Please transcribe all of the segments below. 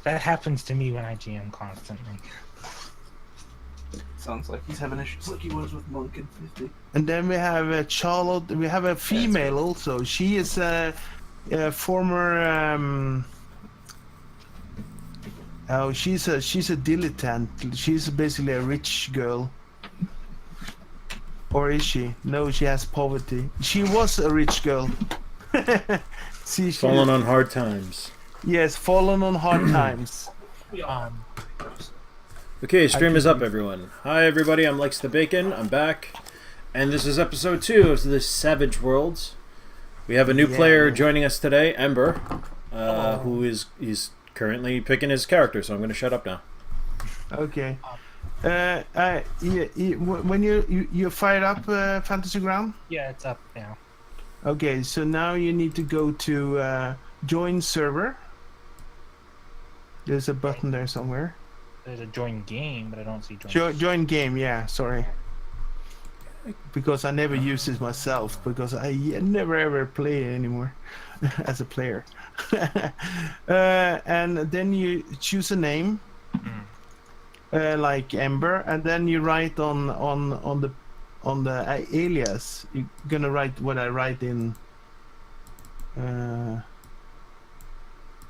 That happens to me when I GM constantly. Sounds like he's having issues like he was with Monk in 50. And then we have Charlotte. We have a female also. She is a former. Oh, she's a dilettante. She's basically a rich girl. Or is she? No, she has poverty. She was a rich girl. See, Fallen on hard times. Yes, fallen on hard times. Okay, stream is up, everyone. Hi, everybody. I'm LikesTheBacon. I'm back, and this is episode 2 of the Savage Worlds. We have a new player joining us today, Ember, who he's currently picking his character. So I'm going to shut up now. Okay. When you fired up Fantasy Ground? Yeah, it's up now. Okay, so now you need to go to join server. There's a button there somewhere. There's a join game, but I don't see join. Join game, yeah. Sorry. Because I never use this myself because I never ever play it anymore as a player. And then you choose a name. Like Ember, and then you write on the alias. You're gonna write what I write in.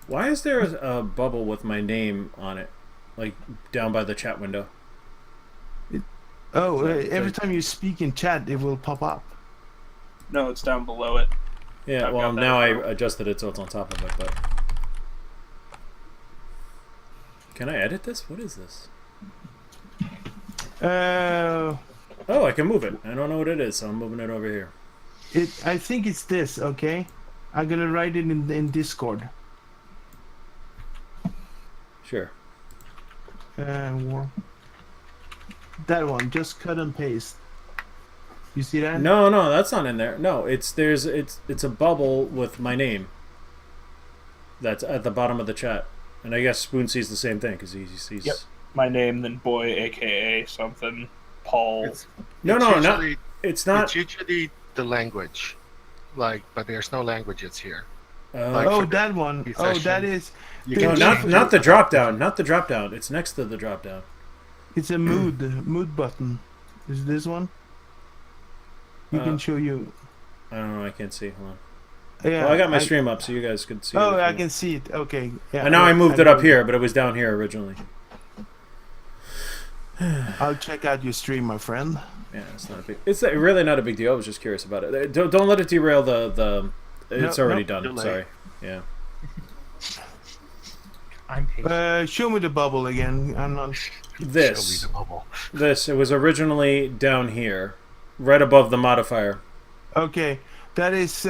Why is there a bubble with my name on it, like down by the chat window? Every time you speak in chat, it will pop up. No, it's down below it. Yeah, well, now I adjusted it so it's on top of it, but... Can I edit this? What is this? Oh, I can move it. I don't know what it is, so I'm moving it over here. I think it's this, okay? I'm gonna write it in Discord. Sure. That one, just cut and paste. You see that? No, that's not in there. No, it's a bubble with my name. That's at the bottom of the chat, and I guess Spoon sees the same thing because he's. Yep. My name, then boy, aka something, Paul. It's not. It's usually the language, but there's no languages here. That one. Oh, that is. No, not the drop down. Not the drop down. It's next to the drop down. It's a mood button. Is this one? You can show you. I don't know. I can't see. Hold on. Yeah, well, I got my stream up, so you guys could see. Oh, I can see it. Okay. Yeah. And now I moved it up here, but it was down here originally. I'll check out your stream, my friend. Yeah, it's not a big. It's really not a big deal. I was just curious about it. Don't let it derail the. It's already done. Delay. Sorry. Yeah. I'm patient. Show me the bubble again. I'm not. This. Show me the bubble. This. It was originally down here, right above the modifier. Okay, that is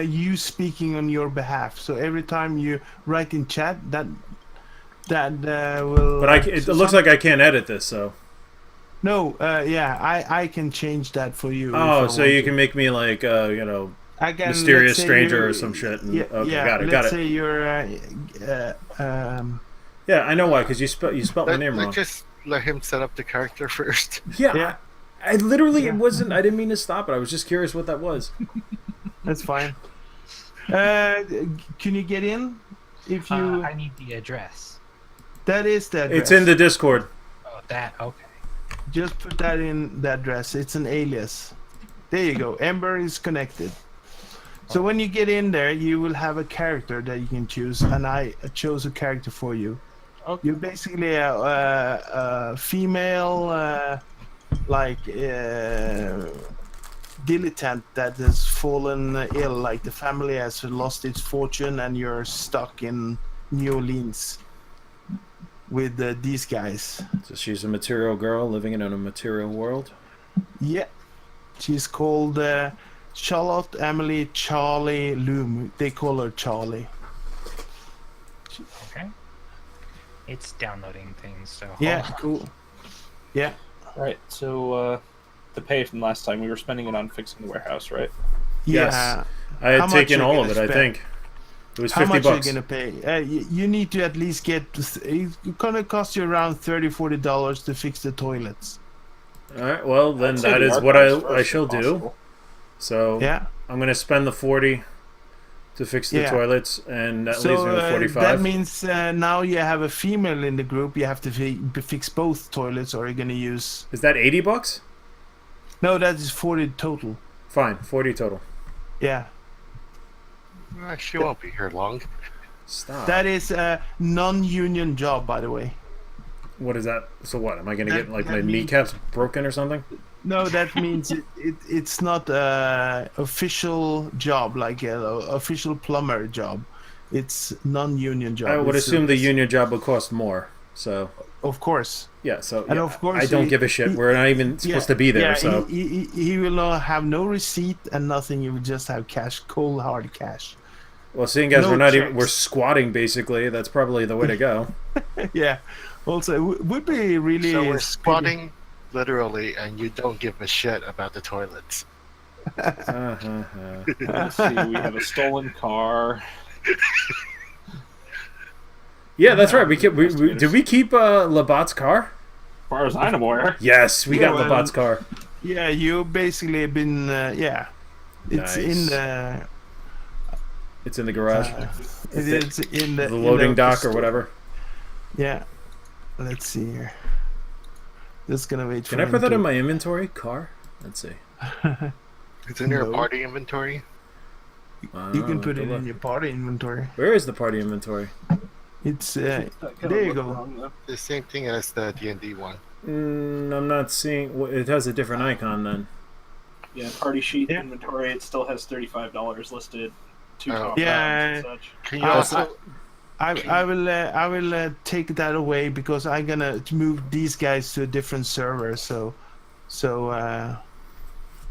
you speaking on your behalf. So every time you write in chat, that will. But it looks like I can't edit this, so. No, I can change that for you. Oh, so you can make me like mysterious stranger or some shit. And, okay, got it. Let's say you're. Yeah, I know why, because you spelled my name wrong. Just let him set up the character first. Yeah. I literally it wasn't. I didn't mean to stop it. I was just curious what that was. That's fine. Can you get in? If you. I need the address. That is the address. It's in the Discord. Oh, that okay. Just put that in the address. It's an alias. There you go. Ember is connected. So when you get in there, you will have a character that you can choose, and I chose a character for you. Okay. You're basically a female, dilettante that has fallen ill. Like the family has lost its fortune, and you're stuck in New Orleans with these guys. So she's a material girl living in a material world? Yeah. She's called Charlotte Emily Charlie Loom. They call her Charlie. Okay. It's downloading things, so... Yeah, cool. Yeah. Right, so the pay from last time, we were spending it on fixing the warehouse, right? Yeah. Yes. I had taken all of it, I think. It was $50. How much are you going to pay? You need to at least get... It's going to cost you around $30-40 to fix the toilets. Alright, well, then that is what I shall do. So, yeah. I'm going to spend the $40 to fix the Yeah. toilets, and that leaves me So with 45. that means now you have a female in the group. You have to fix both toilets, or you're gonna use. Is that $80? No, that is 40 total. Fine, 40 total. Yeah, She won't be here long. Stop. that is a non-union job, by the way. What is that? So what? Am I going to That- get like that my means- kneecaps broken or something? No, that means it's not a official job, like a official plumber job. It's non-union job. I would It's assume the service. union job would cost more. So Of course. yeah, so And yeah, of course I don't he- give a shit. he- We're not even supposed to be there. Yeah, So he will not have no receipt and nothing. You will just have cash, cold hard cash. well, seeing as no we're not even checks. we're squatting basically, that's probably the way to go. Yeah. Also, it would be really. So we're squatting literally, and you don't give a shit about the toilets. Let's see. We have a stolen car. Yeah, that's right. Did we keep Labat's car? As far as I'm aware. Yes, we Yeah, got well, Labat's car. Yeah, you basically been. Yeah. It's Nice. in the. It's in the garage, It's in the the loading in the dock or whatever. Yeah. Let's see here. Just gonna wait for. Can I him put that to- in my inventory? Car? Let's see. It's in your No. party inventory. You can put Oh, it look. in your party inventory. Where is the party inventory? It's there you go. The same thing as the D&D one. I'm not seeing. It has a different icon then. Yeah, party sheet Yeah. inventory. It still has $35 listed. Two Oh. top Yeah. rounds and such. Can you Uh, also? I will take that away because I'm gonna move these guys to a different server. So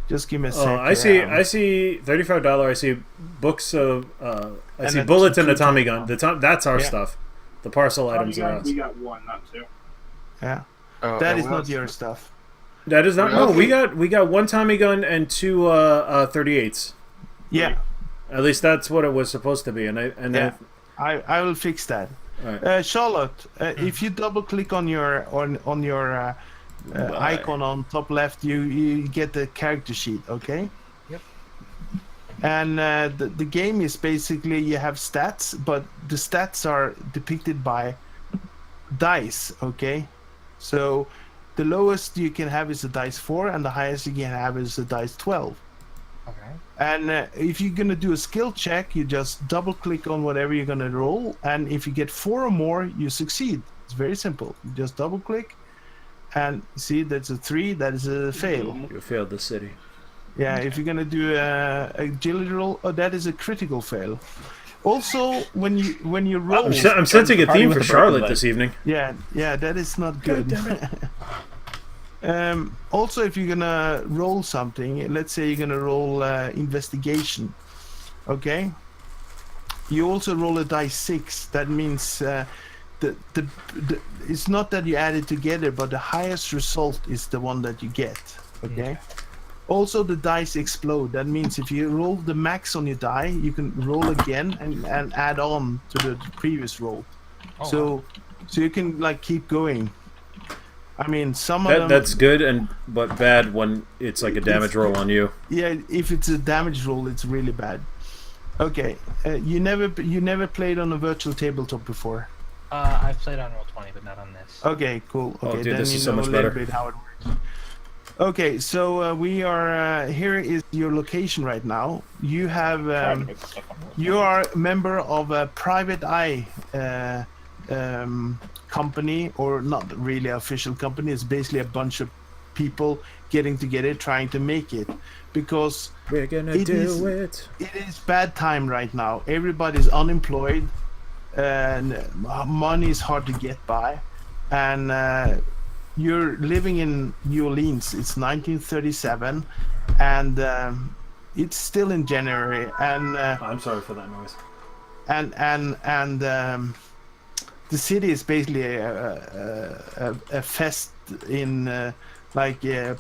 just give me a Oh, sec. I see $35. I see books of. I And see then bullets and a two Tommy top- gun. That's our Yeah. stuff. The parcel items are us. We got one, not two. Yeah, Oh, that and is we not also- your stuff. That is not. Yeah. No, we got one Tommy gun and two 38s. Yeah, At least that's what it was supposed to be. And yeah. I will fix that. Alright. Charlotte, if you double click on your icon on top left, you get the character sheet. Okay. Yep. And the game is basically you have stats, but the stats are depicted by dice. Okay, so the lowest you can have is a dice 4, and the highest you can have is a dice 12. Okay. And if you're gonna do a skill check, you just double click on whatever you're gonna roll, and if you get 4 or more, you succeed. It's very simple. You just double click, and see that's a 3. That is a fail. You failed the city. Yeah, if you're gonna do a Gilly roll, that is a critical fail. Also, when you roll, I'm sensing a Party theme with for a broken Charlotte leg. this evening. yeah, that is not good. Also, if you're gonna roll something, let's say you're gonna roll investigation, okay? You also roll a dice 6. That means the it's not that you add it together, but the highest result is the one that you get, okay? Also, the dice explode. That means if you roll the max on your die, you can roll again and add on to the previous roll. Oh, So you can like keep going. I mean, some of them. That's good but bad when it's like a damage roll on you. Yeah, if it's a damage roll, it's really bad. Okay, you never played on a virtual tabletop before. I've played on Roll20, but not on this. Okay, cool. Okay, Oh, dude, then this you is so know much a little better. bit how it works. Okay, so we are here is your location right now. You have you are a member of a private eye company, or not really official company. It's basically a bunch of people getting together trying to make it, because We're gonna It do is- it. it is bad time right now. Everybody's unemployed, and money is hard to get by, and you're living in New Orleans. It's 1937, and it's still in January, and I'm sorry for that noise. the city is basically a fest in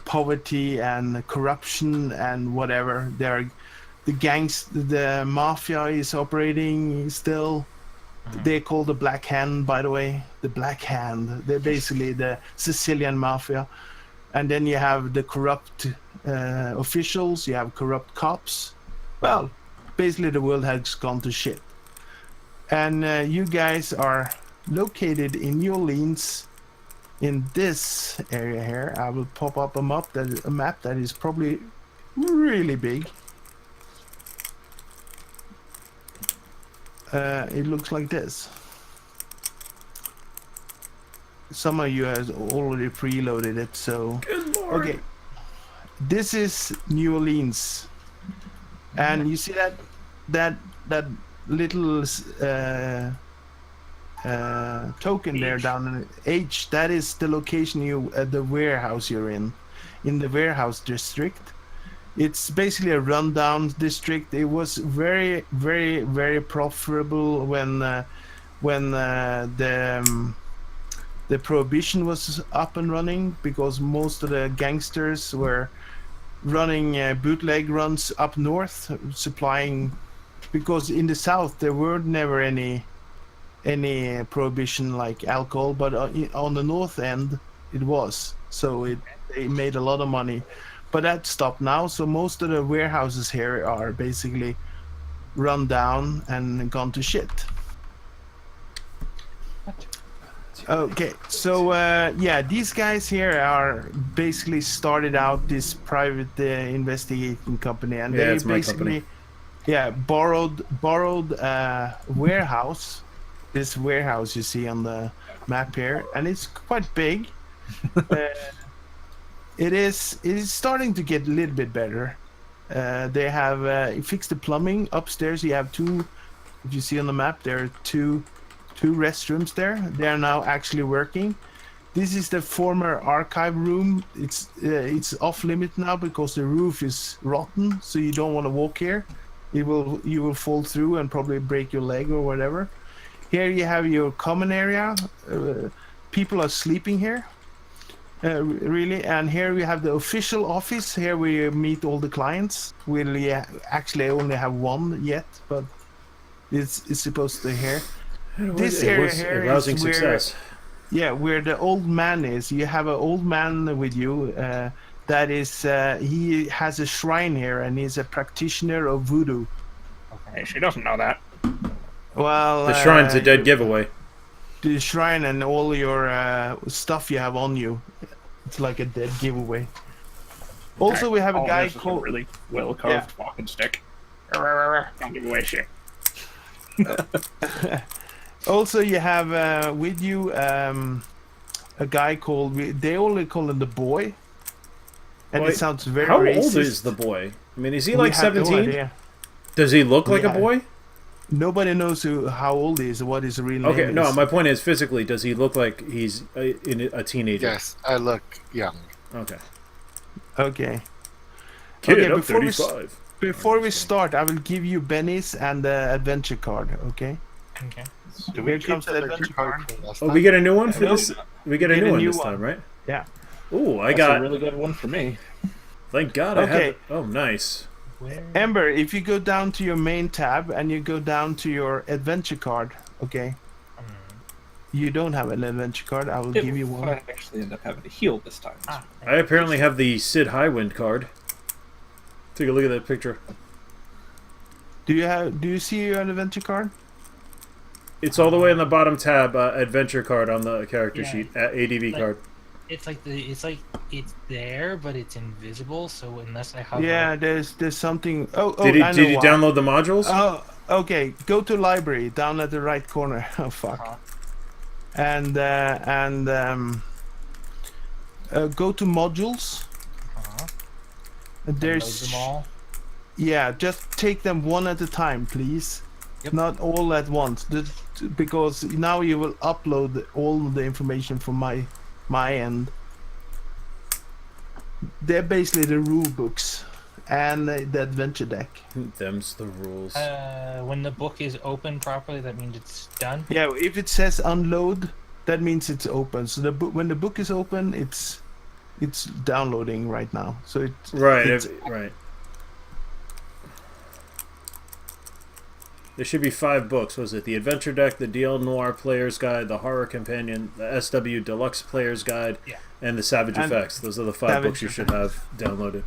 poverty and corruption and whatever. The mafia is operating still. They're called the Black Hand, by the way. The Black Hand. They're basically the Sicilian mafia. And then you have the corrupt officials. You have corrupt cops. Well, basically the world has gone to shit. And you guys are located in New Orleans, in this area here. I will pop up a map that is probably really big. It looks like this. Some of you has already preloaded it, so okay. This is New Orleans, and you see that little token there down in H. That is the location the warehouse you're in the warehouse district. It's basically a rundown district. It was very, very, very profitable when the prohibition was up and running, because most of the gangsters were running bootleg runs up north, supplying, because in the south there were never any prohibition like alcohol, but on the north end it was. So they made a lot of money, but that stopped now. So most of the warehouses here are basically run down and gone to shit. Okay, so yeah, these guys here are basically started out this private investigating company, and they basically borrowed warehouse. This warehouse you see on the map here, and it's quite big. It is starting to get a little bit better. They have fixed the plumbing upstairs. You have two, if you see on the map, there are two restrooms there. They are now actually working. This is the former archive room. It's off limit now because the roof is rotten, so you don't want to walk here. You will fall through and probably break your leg or whatever. Here you have your common area. People are sleeping here, really. And here we have the official office. Here we meet all the clients. We actually only have one yet, but it's supposed to be here. This area here is where the old man is. You have an old man with you. That is, he has a shrine here, and he's a practitioner of voodoo. Okay, she doesn't know that. Well, the shrine's a dead giveaway. The shrine and all your stuff you have on you, it's like a dead giveaway. Also, we have a guy called a really well carved walking stick. Don't give away shit. Also, you have with you a guy called, they only call him the boy, and it sounds very racist. How old is the boy? I mean, is he like 17? No, does he look like a boy? Nobody knows how old he is, what his real name is. Okay, no, my point is, physically, does he look like he's a teenager? Yes, I look young. Okay. Okay. Kid up 35. Before we start, I will give you Benny's and the adventure card, okay? Okay. Do we Here comes the adventure card. Oh, we get a new one for this? We get a new one this time, right? Yeah. Ooh, That's a really good one for me. Thank God I have. Oh, nice. Ember, if you go down to your main tab and you go down to your adventure card, okay? You don't have an adventure card. I will give you one. I actually end up having to heal this time. I apparently have the Sid Highwind card. Take a look at that picture. Do you see your adventure card? It's all the way on the bottom tab, adventure card on the character sheet, ADV card. It's it's there, but it's invisible. So unless I have there's something. Did you download the modules? Oh, okay. Go to library down at the right corner. Oh fuck. And go to modules. There's them all. Yeah, just take them one at a time, please. Yep. Not all at once, because now you will upload all the information from my end. They're basically the rule books and the adventure deck. Them's the rules. When the book is open properly, that means it's done. Yeah, if it says unload, that means it's open. So when the book is open, it's downloading right now. So it's right. There should be 5 books. Was it the Adventure Deck, the DL Noir Player's Guide, the Horror Companion, the SW Deluxe Player's Guide, and the Savage Effects? Those are the 5 books you should have downloaded.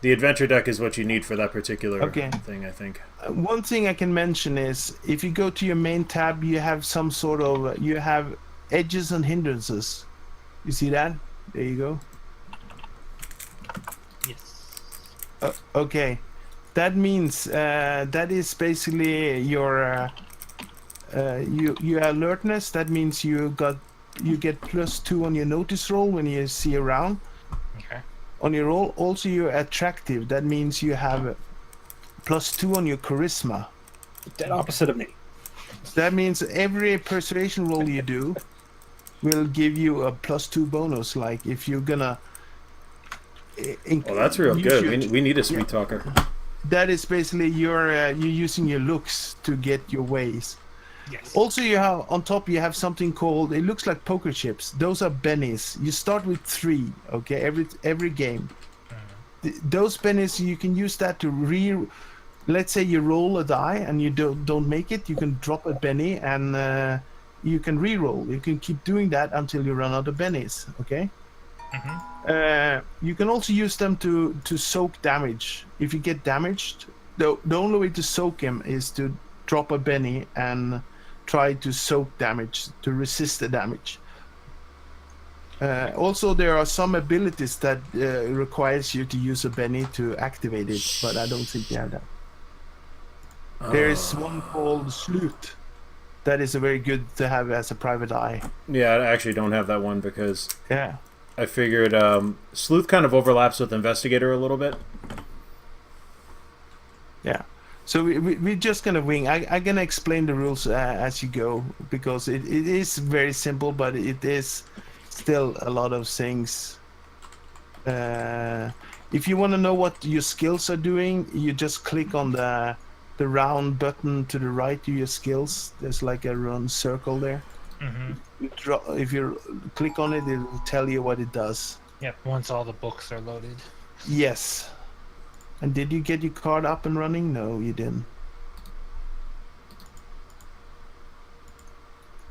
The adventure deck is what you need for that particular Okay. thing, I think. One thing I can mention is if you go to your main tab, you have some sort of you have edges and hindrances. You see that? There you go. Yes. Okay, that means that is basically your your alertness. That means you get +2 on your notice roll when you see around. Okay. On your roll, also you're attractive. That means you have +2 on your charisma. Dead opposite of me. That means every persuasion roll you do will give you a +2 bonus. Like if you're gonna. Well, that's real you good. should- We need a sweet talker. That is basically you're using your looks to get your ways. Yes. Also, you have on top you have something called, it looks like poker chips. Those are bennies. You start with 3, okay, every game. Those bennies, you can use that to let's say you roll a die and you don't make it, you can drop a benny and you can re-roll. You can keep doing that until you run out of bennies, okay? You can also use them to soak damage. If you get damaged, the only way to soak him is to drop a benny and try to soak damage, to resist the damage. Also, there are some abilities that requires you to use a benny to activate it, but I don't think you have that. There is one called Sleuth. That is a very good to have as a private eye. Yeah, I actually don't have that one because Yeah. I figured Sleuth kind of overlaps with Investigator a little bit. Yeah. So we're just gonna wing. I'm gonna explain the rules as you go because it is very simple, but it is still a lot of things. If you want to know what your skills are doing, you just click on the round button to the right of your skills. There's like a round circle there. If you click on it, it will tell you what it does. Yep. Once all the books are loaded. Yes. And did you get your card up and running? No, you didn't.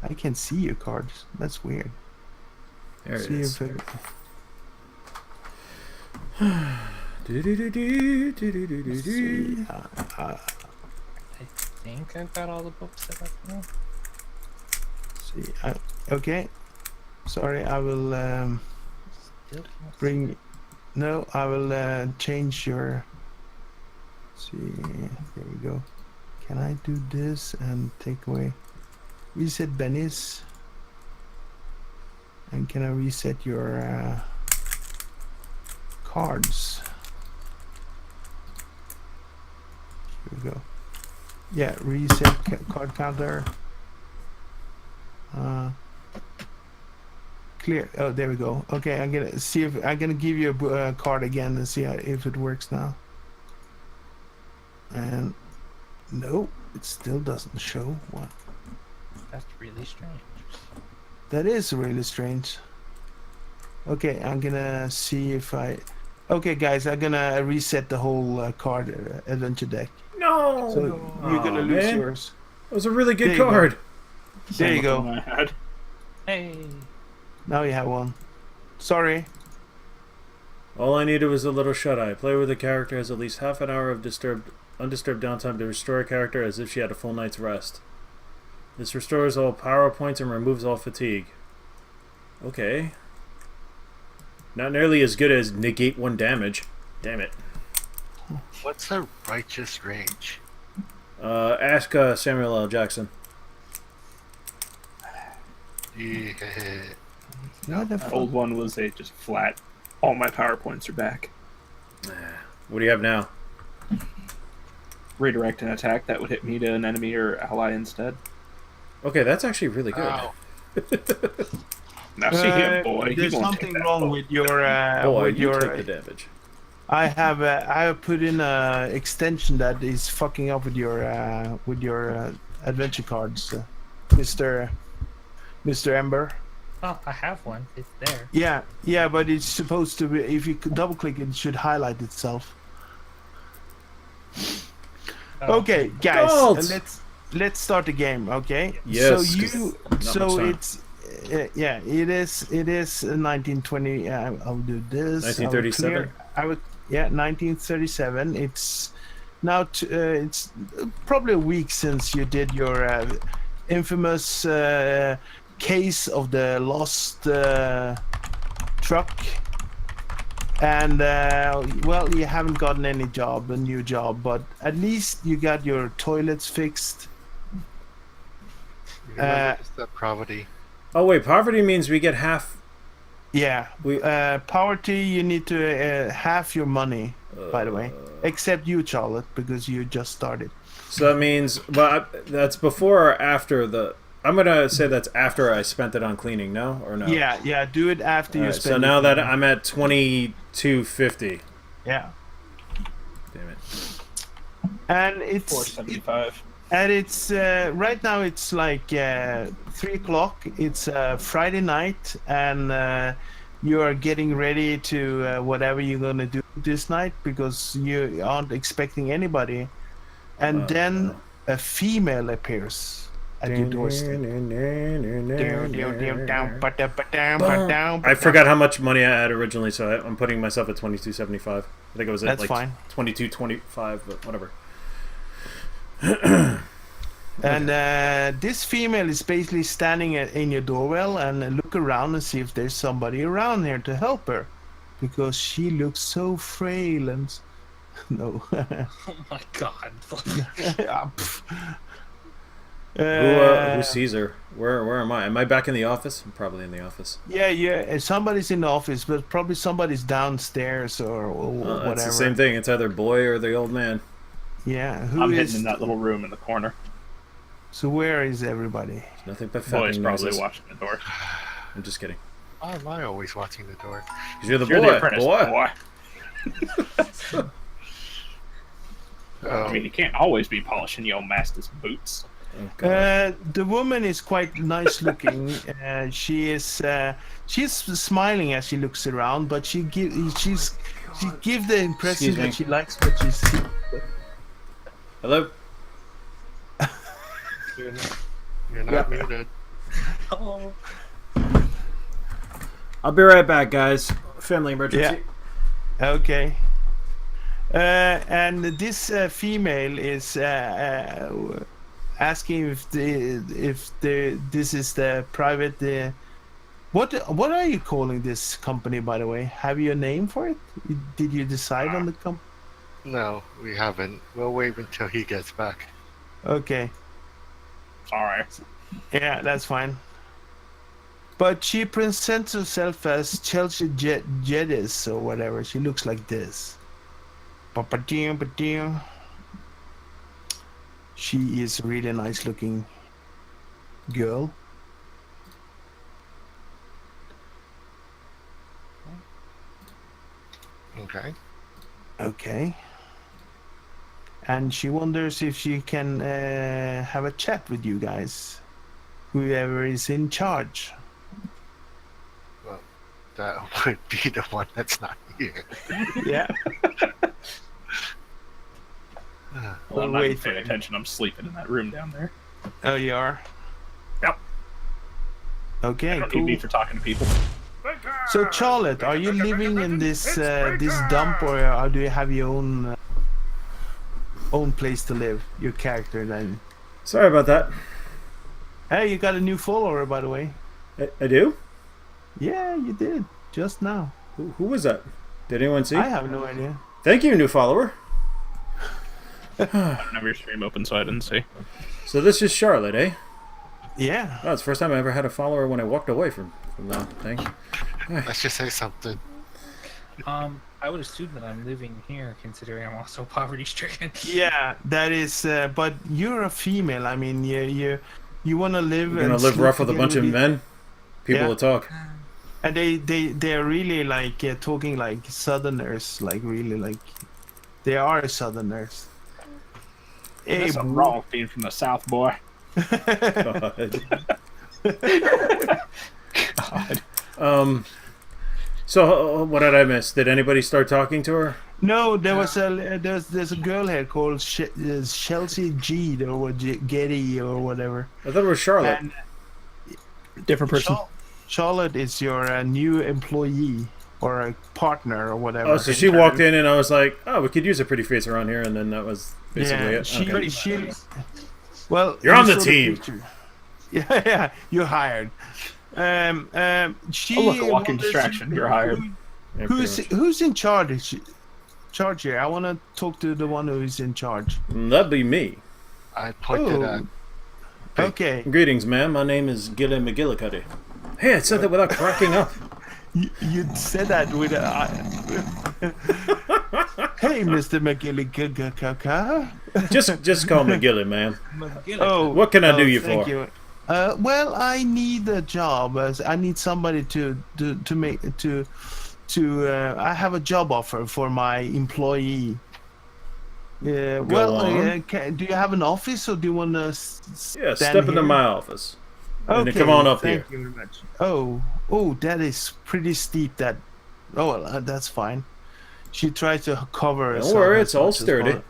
I can see your cards. That's weird. There it See is. if it- let's see. I think I've got all the books set up now. See. Okay. Sorry, I will Still can't bring. No, I will change your. See, there we go. Can I do this and take away? Reset bennies. And can I reset your cards? Here we go. Yeah, reset card counter. Clear. Oh, there we go. Okay, I'm gonna see if I'm gonna give you a card again and see if it works now. And no, it still doesn't show. What? That's really strange. That is really strange. Okay, I'm gonna see if I. Okay, guys, I'm gonna reset the whole card adventure deck. No! So you're gonna lose man. yours. It was a really There good you go. card. There you Some of go. them I had. Hey. Now you have one. Sorry. All I needed was a little shut-eye. Player with a character has at least half an hour of undisturbed downtime to restore a character as if she had a full night's rest. This restores all power points and removes all fatigue. Okay. Not nearly as good as negate 1 damage. Damn it. What's a righteous range? Ask Samuel L. Jackson. Yeah. What the The old one was a just flat. All my power points are back. What do you have now? Redirect an attack that would hit me to an enemy or ally instead. Okay, that's actually really good. Ow. Now see him, boy. He There's won't something take that wrong bullet. with your Boy, with you your. take the damage. I have put in a extension that is fucking up with your adventure cards, Mr. Ember. Oh, I have one. It's there. Yeah, but it's supposed to be. If you double click, it should highlight itself. Oh. Okay, guys, Gold! let's start the game. Okay. Yes, So not much time. it's. Yeah, it is 1920. I'll do this. 1937? Yeah, 1937. It's now it's probably a week since you did your infamous case of the lost truck. And well, you haven't gotten any a new job, but at least you got your toilets fixed. Remember that poverty. Oh wait, poverty means we get half. Yeah, We poverty, you need to half your money, by the way. Except you, Charlotte, because you just started. so that means that's before or after the. I'm gonna say that's after I spent it on cleaning. No or no? Yeah, do it after you Alright, spend so it. now that I'm at 22.50. Yeah. Damn it. And it's 475. and it's right now it's like 3 o'clock. It's Friday night, and you are getting ready to whatever you're gonna do this night because you aren't expecting anybody. And then a female appears at your doorstep. I forgot how much money I had originally, so I'm putting myself at 22.75. I think it was at That's like fine. 22.25, but whatever. And this female is basically standing in your doorwell and look around and see if there's somebody around here to help her, because she looks so frail and no. Oh my god. Ah, pff. Who sees her? Where am I? Am I back in the office? I'm probably in the office. Yeah. Somebody's in the office, but probably somebody's downstairs or whatever. It's the same thing. It's either boy or the old man. Yeah. I'm Who hidden is? in that little room in the corner. So where is everybody? Nothing but Boy's fapping probably noises. watching the door. I'm just kidding. Why am I always watching the door? 'Cause you're the You're boy. the apprentice, boy. I mean, you can't always be polishing your master's boots. Oh, God. The woman is quite nice looking. She's smiling as she looks around, but she give the impression Excuse me. that she likes what she sees. Hello? You're not muted. Oh. I'll be right back, guys. Family emergency. Okay. And this female is asking if this is the private. What are you calling this company, by the way? Have you a name for it? Did you decide on the company? No, we haven't. We'll wait until he gets back. Okay. Sorry. Yeah, that's fine. But she presents herself as Chelsea Jedis or whatever. She looks like this. She is a really nice looking girl. Okay. Okay. And she wonders if she can have a chat with you guys. Whoever is in charge. Well, that would be the one that's not here. Yeah. Well, I'm We'll not wait even for paying him. attention. I'm sleeping in that room down there. Oh, you are? Yep. Okay, Don't cool. need me for talking to people. So, Charlotte, are you living in this this dump, or do you have your own place to live? Your character, then? Sorry about that. Hey, you got a new follower, by the way. I do? Yeah, you did just now. Who was that? Did anyone see? I have no idea. Thank you, new follower. I don't have your stream open, so I didn't see. So this is Charlotte, eh? Yeah. Oh, it's the first time I ever had a follower when I walked away from that thing. Let's just say something. I would assume that I'm living here, considering I'm also poverty-stricken. Yeah, that is. But you're a female. I mean, you want to live. You're gonna and live sleep rough with a together bunch of with- men? People Yeah. will talk. And they're really like talking like Southerners, like really like they are Southerners. Hey, That's something wrong with being from the South, boy. God. God. So what did I miss? Did anybody start talking to her? No, there was there's a girl here called Chelsea G or Getty or whatever. I thought it was Charlotte. And Different person. Charlotte is your new employee. or a partner or whatever. Oh, so she walked in and I was like, "Oh, we could use a pretty face around here," and then that was basically Yeah, it. Okay. she. Well, You're on you the saw team. picture. Yeah, you're hired. She. Oh, look, a walking wonders distraction. You're hired. Yeah, pretty much. Who's in charge? Charge here. I want to talk to the one who is in charge. That'd be me. I pointed at. Okay. Greetings, ma'am. My name is Gilly McGillicuddy. Hey, I said that without cracking up. You said that with a. Hey, Mr. McGillicuddy. Just call me Gilly, ma'am. Oh, What can I do you thank for? you. Well, I need a job. I need somebody to make I have a job offer for my employee. Yeah. Well, on. do you have an office, or do you want to? Yeah, step into my office. And then come on up here. Thank you very much. Oh, that is pretty steep. That. Oh well, that's fine. She tries to cover. Don't herself worry, as it's all much as sturdy. possible.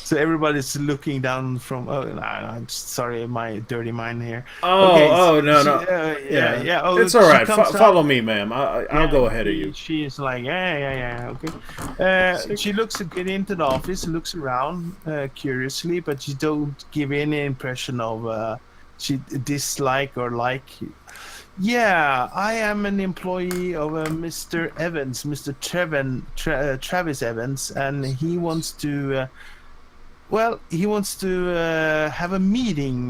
So everybody's looking down from. Oh, no, I'm sorry, my dirty mind here. Oh, Okay, no. Yeah. Oh, It's all she right. comes up. Follow me, ma'am. I'll go ahead of you. She's like, yeah. Okay. She get into the office, looks around curiously, but she don't give any impression of she dislike or like. Yeah, I am an employee of Mr. Evans, Mr. Travis Evans, and he wants to. He wants to have a meeting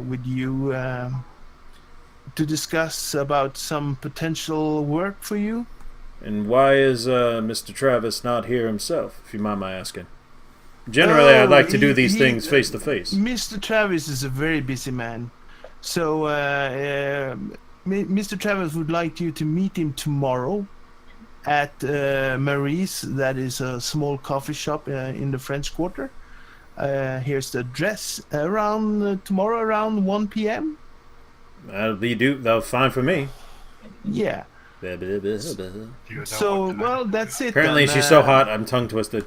with you to discuss about some potential work for you. And why is Mr. Travis not here himself, if you mind my asking? Generally, I'd like to do these things face to face. Mr. Travis is a very busy man. So, Mr. Travis would like you to meet him tomorrow at Marie's. That is a small coffee shop in the French Quarter. Here's the address. Tomorrow around 1 p.m. That'll fine for me. Yeah. You know So what to- well, that's it. Apparently, then. she's so hot, I'm tongue twisted.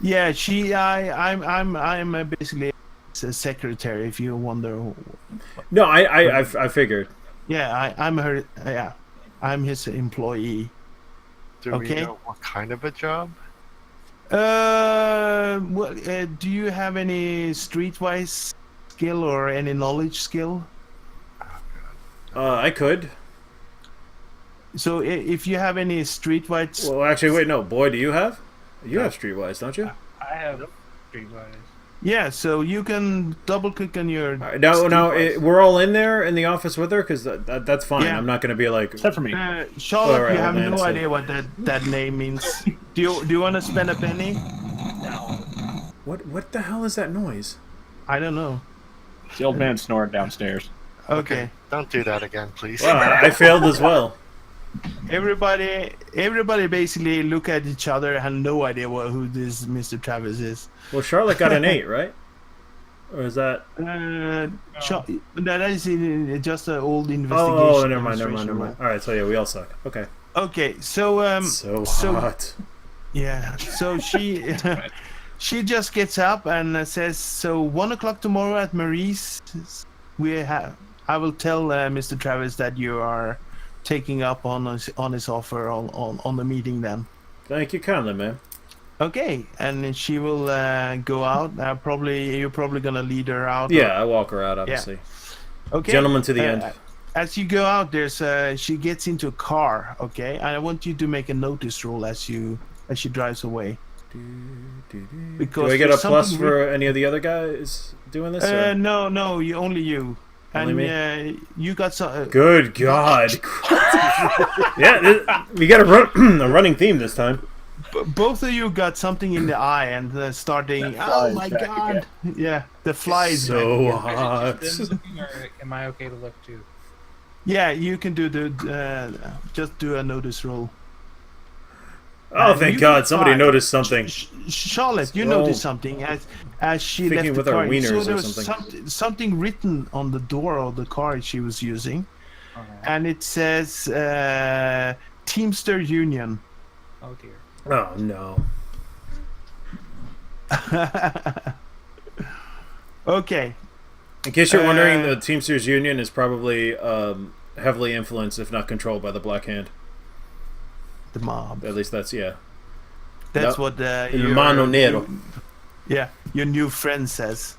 Yeah, I'm basically a secretary. If you wonder. No, I figured. Yeah, I'm her. Yeah, I'm his employee. Do we okay. know what kind of a job? Do you have any streetwise skill or any knowledge skill? I could. So if you have any streetwise, Well, actually, wait, no. Boy, do you have? You have Streetwise, don't you? I have Streetwise. yeah. So you can double click on your. All right, no, Streetwise. we're all in there in the office with her, because that's fine. Yeah. I'm not going to be like... Except for me. Charlotte, All right, you have man, no so- idea what that name means. Do you want to spend a penny? What the hell is that noise? I don't know. The old man snored downstairs. Okay. Don't do that again, please. Well, I failed as well. Everybody basically look at each other and have no idea who this Mr. Travis is. Well, Charlotte got an 8, right? Or is that... That is just an old investigation. Oh, never mind. demonstration. All right, so yeah, we all suck. Okay. Okay, so So hot. yeah, so she she just gets up and says, "So 1 o'clock tomorrow at Marie's, I will tell Mr. Travis that you are taking up on his offer on the meeting then." Thank you kindly, man. Okay, and then she will go out. You're probably gonna lead her out. Yeah, I walk her out, obviously. Okay. Gentlemen to the end. As you go out, she gets into a car. Okay, and I want you to make a notice roll as she drives away. Because Do I get a there's plus something for any of the other guys doing this? or- No, only you. Only And me? you got some. Good God. Yeah, we got a running theme this time. Both of you got something in the eye and starting. That Oh fly my is back God! again. Yeah, the fly is back So again. hot. Them looking, or am I okay to look too? Yeah, you can do just do a notice roll. Oh, thank You God. can Somebody fly. noticed something. Charlotte, you So- noticed something as she Thinking left with the our car. wieners So or there was something. something written on the door of the car she was using, Okay. and it says Teamster Union. Oh dear. Oh, no. Okay. In case you're wondering, the Teamsters Union is probably heavily influenced, if not controlled, by the Black Hand. The mob. At least that's That's No. what El Mano Nero. your new friend says.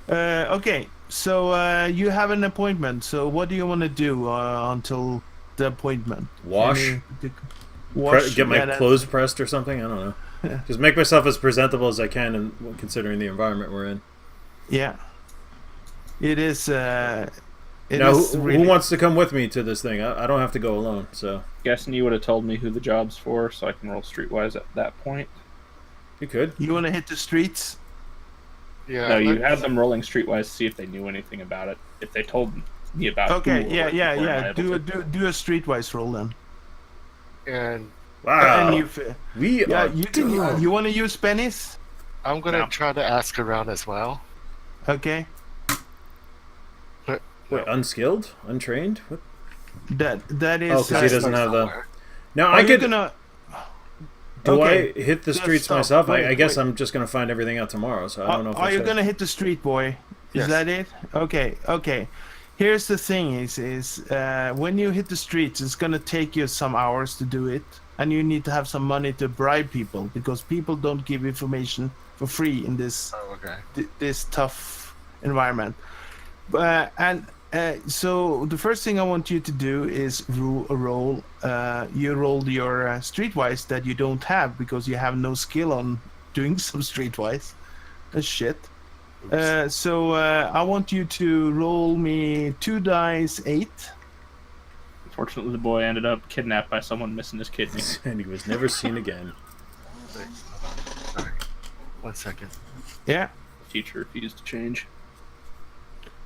Okay, so you have an appointment. So what do you want to do until the appointment? Wash? Wash. Get my yeah, that's- clothes pressed or something? I don't know. Yeah. Just make myself as presentable as I can, and considering the environment we're in. Yeah. It is. It Now, is who really- wants to come with me to this thing? I don't have to go alone, so... Guessing you would have told me who the job's for, so I can roll Streetwise at that point. You could. You want to hit the streets? Yeah. No, you let's- had them rolling Streetwise to see if they knew anything about it. If they told me about Okay. who or Yeah. what Yeah. before, am I Yeah. able to- Do a streetwise roll then. And Wow. And We yeah, are you can. done. You want to use pennies? I'm gonna No. try to ask around as well. Okay. Wait, unskilled? Untrained? What? That is. Oh, 'cause he doesn't have the... Somewhere. Now, Are I you could... gonna? Do Okay. I hit the Just streets stop. myself? Wait, I guess wait. I'm just going to find everything out tomorrow, so I don't know if I Are you should. gonna hit the street, boy? Is Yes. that it? Okay. Okay. Here's the thing: is when you hit the streets, it's gonna take you some hours to do it, and you need to have some money to bribe people because people don't give information for free in this Oh, okay. this tough environment. So the first thing I want you to do is roll. You roll your streetwise that you don't have because you have no skill on doing some streetwise. That's shit. So I want you to roll me 2 dice 8. Unfortunately, the boy ended up kidnapped by someone missing his kidney. And he was never seen again. Sorry. 1 second. Yeah. The teacher refused to change.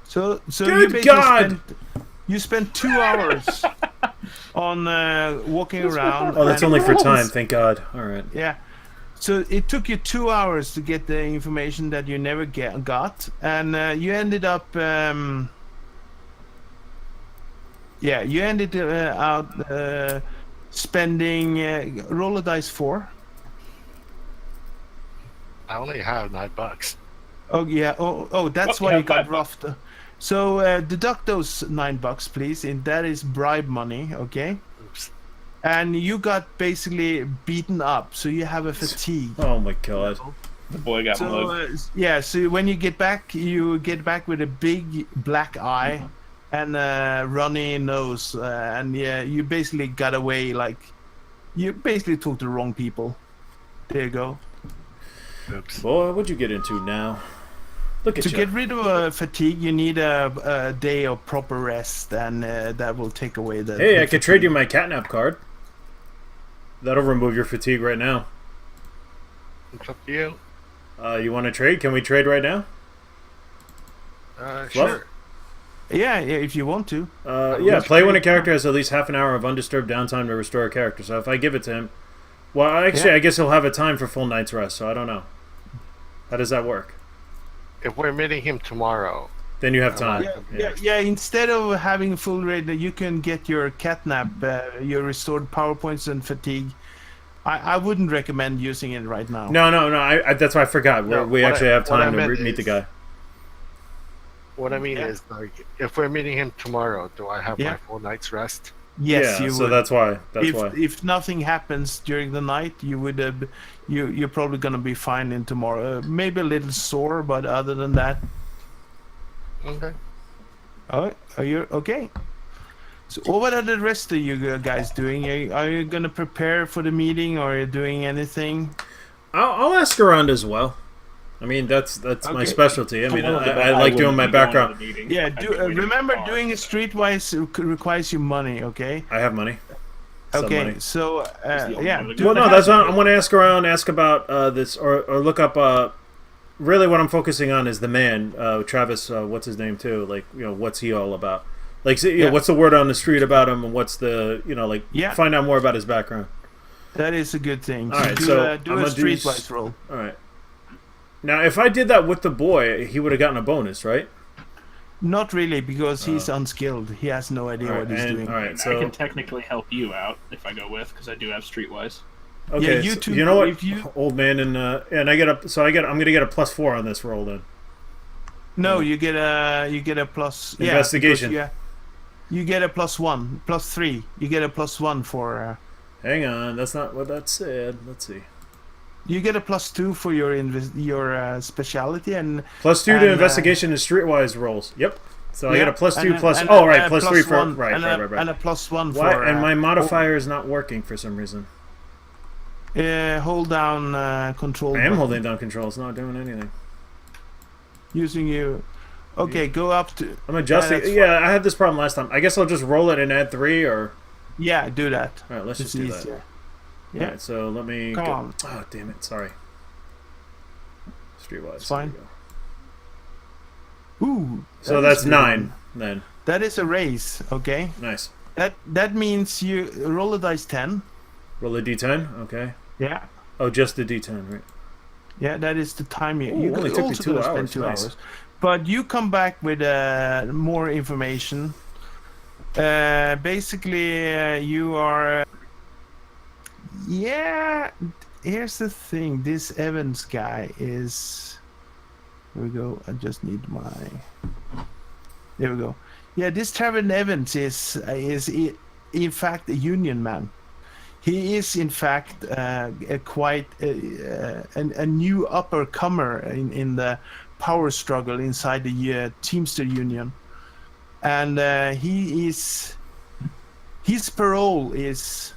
So Good you basically God! spent 2 hours on walking around. Oh, that's and- only for time, thank God. All right. Yeah. So it took you 2 hours to get the information that you never got, and you ended up. You ended out spending. Roll a dice 4. I only have $9. Oh yeah. Oh, that's Oh, why yeah, you got $5. roughed. So deduct those $9, please, and that is bribe money. Okay. Oops. And you got basically beaten up, so you have a fatigue. Oh my God. The boy got So mugged. so when you get back with a big black eye and a runny nose, and you basically got away like you basically talked to the wrong people. There you go. Oops. Boy, what'd you get into now? Look at To you. get rid of fatigue, you need a day of proper rest, and that will take away the. Hey, the I could trade you my catnap card. That'll remove your fatigue right now. It's up to you. You want to trade? Can we trade right now? Sure. Yeah, if you want to. Yeah, let's play when a trade. character has at least half an hour of undisturbed downtime to restore a character. So if I give it to him... Well, actually, Yeah. I guess he'll have a time for full night's rest, so I don't know. How does that work? If we're meeting him tomorrow, Then you have time. Yeah. Instead of having full raid, you can get your catnap, your restored power points and fatigue. I wouldn't recommend using it right now. No. I that's why I forgot. No, We what actually I- have what I time to meant meet the is- guy. what I mean Yeah. is, like, if we're meeting him tomorrow, do I have Yeah. my full night's rest? Yes, yeah, you so would. that's why. That's if why. if nothing happens during the night, you would you're probably gonna be fine in tomorrow. Maybe a little sore, but other than that, Okay. oh, are you okay? So, what are the rest of you guys doing? Are you gonna prepare for the meeting, or are you doing anything? I'll ask around as well. I mean, that's my Okay. specialty. I mean, Well, I like doing wouldn't my be going to background. the meeting. Yeah, I'd be waiting remember in the car. doing a streetwise requires you money. Okay. I have money. Some Okay. money. So the only yeah. one that do Well, the no, that. that's what I want to ask around, ask about this, or look up. Really, what I'm focusing on is the man, Travis. What's his name too? Like, what's he all about? Like, Yeah. what's the word on the street about him, and what's the, Yeah. find out more about his background. That is a good thing. All right, do so do I'm a gonna do streetwise roll. All right. Now, if I did that with the boy, he would have gotten a bonus, right? Not really, because he's unskilled. He has no idea All what he's doing. All right, I so can technically help you out if I go with, because I do have Streetwise. okay, Yeah, you so two- you know what, if you- old man, and I get up. So I'm gonna get a +4 on this roll then. No, you get a plus. Yeah, Investigation. because You get a +1, +3. You get a +1 for. Hang on, that's not what that said. Let's see. You get a +2 for your speciality and +2 to and, investigation and streetwise rolls. Yep. So I get a +2 and, plus. and, Oh, and right, a +3 for +1, right. And a +1 Why? for. And my modifier is not working for some reason. Hold down control. I am button. holding down control. It's not doing anything. Using you. Okay, go up to. I'm adjusting. that's Yeah, I had this problem last time. I guess I'll just roll it and add 3, or. Yeah, do that. All right, let's It's just do easier. that. Yeah. All right, so let me. Come go. on. Oh, damn it! Sorry. Streetwise. It's fine. There we go. Ooh. So that is that's good. 9 then. That is a raise. Okay. Nice. That means you roll a dice 10. Roll a d10. Okay. Yeah. Oh, just a d10, right? Yeah, that is the time you. Ooh, You only could took me also 2 gonna spend hours. 2 Nice. hours. But you come back with more information. Basically, you are. Yeah. Here's the thing. This Evans guy is. Here we go. I just need my. There we go. Yeah, this Trevor Evans is in fact a union man. He is in fact quite a new upper comer in the power struggle inside the Teamster Union, and his parole is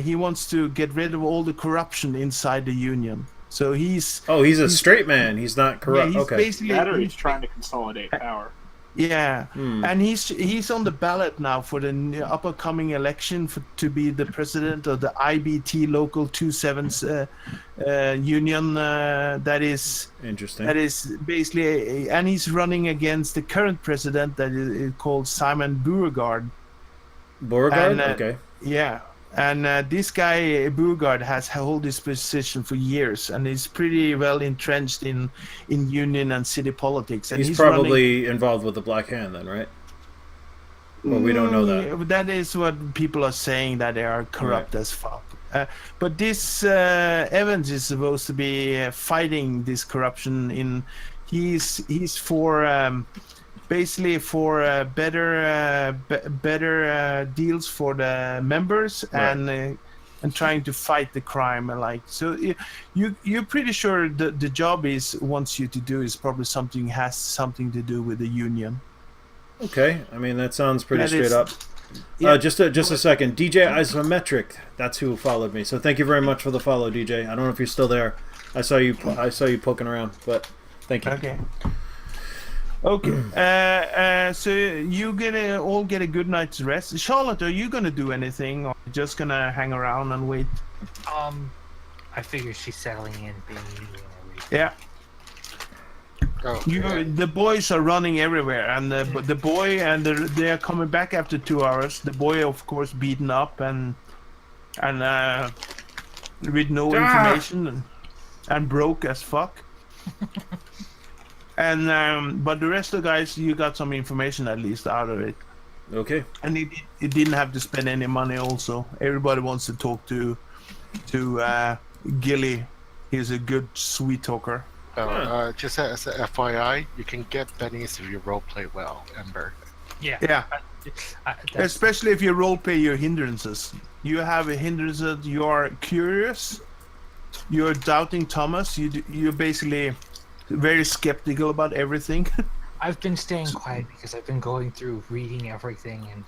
he wants to get rid of all the corruption inside the union. So he's a straight man. He's not corrupt. yeah, he's Okay. basically That or he's trying to consolidate power. yeah, Hmm. and he's on the ballot now for the upcoming election to be the president of the IBT Local 27's union. That is Interesting. basically, and he's running against the current president that is called Simon Beauregard. Beauregard? and, Okay. Yeah, and this guy Beauregard has held this position for years, and he's pretty well entrenched in union and city politics. And He's running. probably involved with the Black Hand then, right? Well, we don't know that. That is what people are saying, that they are corrupt as fuck. But this Evans is supposed to be fighting this corruption. He's for basically for better deals for the members, Right. and trying to fight the crime. And so you're pretty sure the job wants you to do is probably has something to do with the union. Okay. I mean, that sounds pretty That straight is- up. Yeah. Just a second. DJ Isometric. That's who followed me. So thank you very much for the follow, DJ. I don't know if you're still there. I saw you poking around, but thank you. Okay. So you all get a good night's rest. Charlotte, are you gonna do anything, or just gonna hang around and wait? I figure she's settling in, being Yeah. Oh, The boys are running everywhere, and the boy and they are coming back after 2 hours. The boy, of course, beaten up and with no information and broke as fuck. And but the rest of the guys, you got some information at least out of it. Okay. And he didn't have to spend any money. Also, everybody wants to talk to Gilly. He's a good sweet talker. Just as a FYI, you can get bennies if you roleplay well, Ember. Yeah. Yeah. That's, Especially if you roleplay your hindrances. You have a hindrance that you are curious, you're doubting Thomas, you're basically very skeptical about everything. I've been staying quiet because I've been going through reading everything and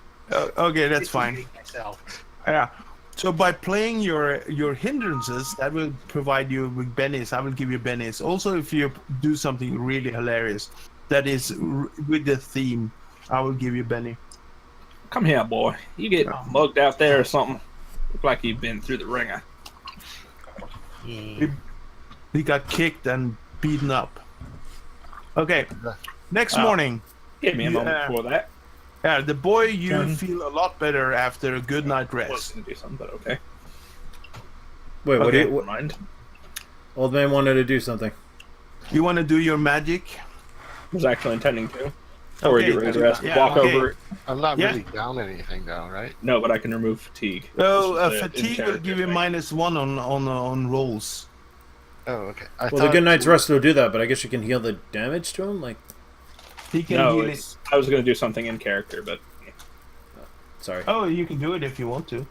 Okay, that's fine. educating myself. Yeah. So by playing your hindrances, that will provide you with bennies. I will give you bennies. Also, if you do something really hilarious, that is with the theme, I will give you Benny. Come here, boy. You get mugged out there or something. Look like you've been through the ringer. Yeah. He got kicked and beaten up. Okay. Next morning. Give me a moment before that. Yeah, the boy, you Done. feel a lot better after a good night I was rest. going to do something, but okay. Wait, what? Okay. Never mind. Old man wanted to do something. You want to do your magic? Was actually intending to. Or Okay, you ready to rest? yeah, Walk okay. over it. I'm not Yeah. really down anything though, right? No, but I can remove fatigue. Oh, This was the fatigue will enchanted give you thing. -1 on rolls. Oh, okay. Well, the good night's rest will do that, but I guess you can heal the damage to him. Like, He can No, heal it. it's, I was going to do something in character, but Sorry. Oh, you can do it if you want to.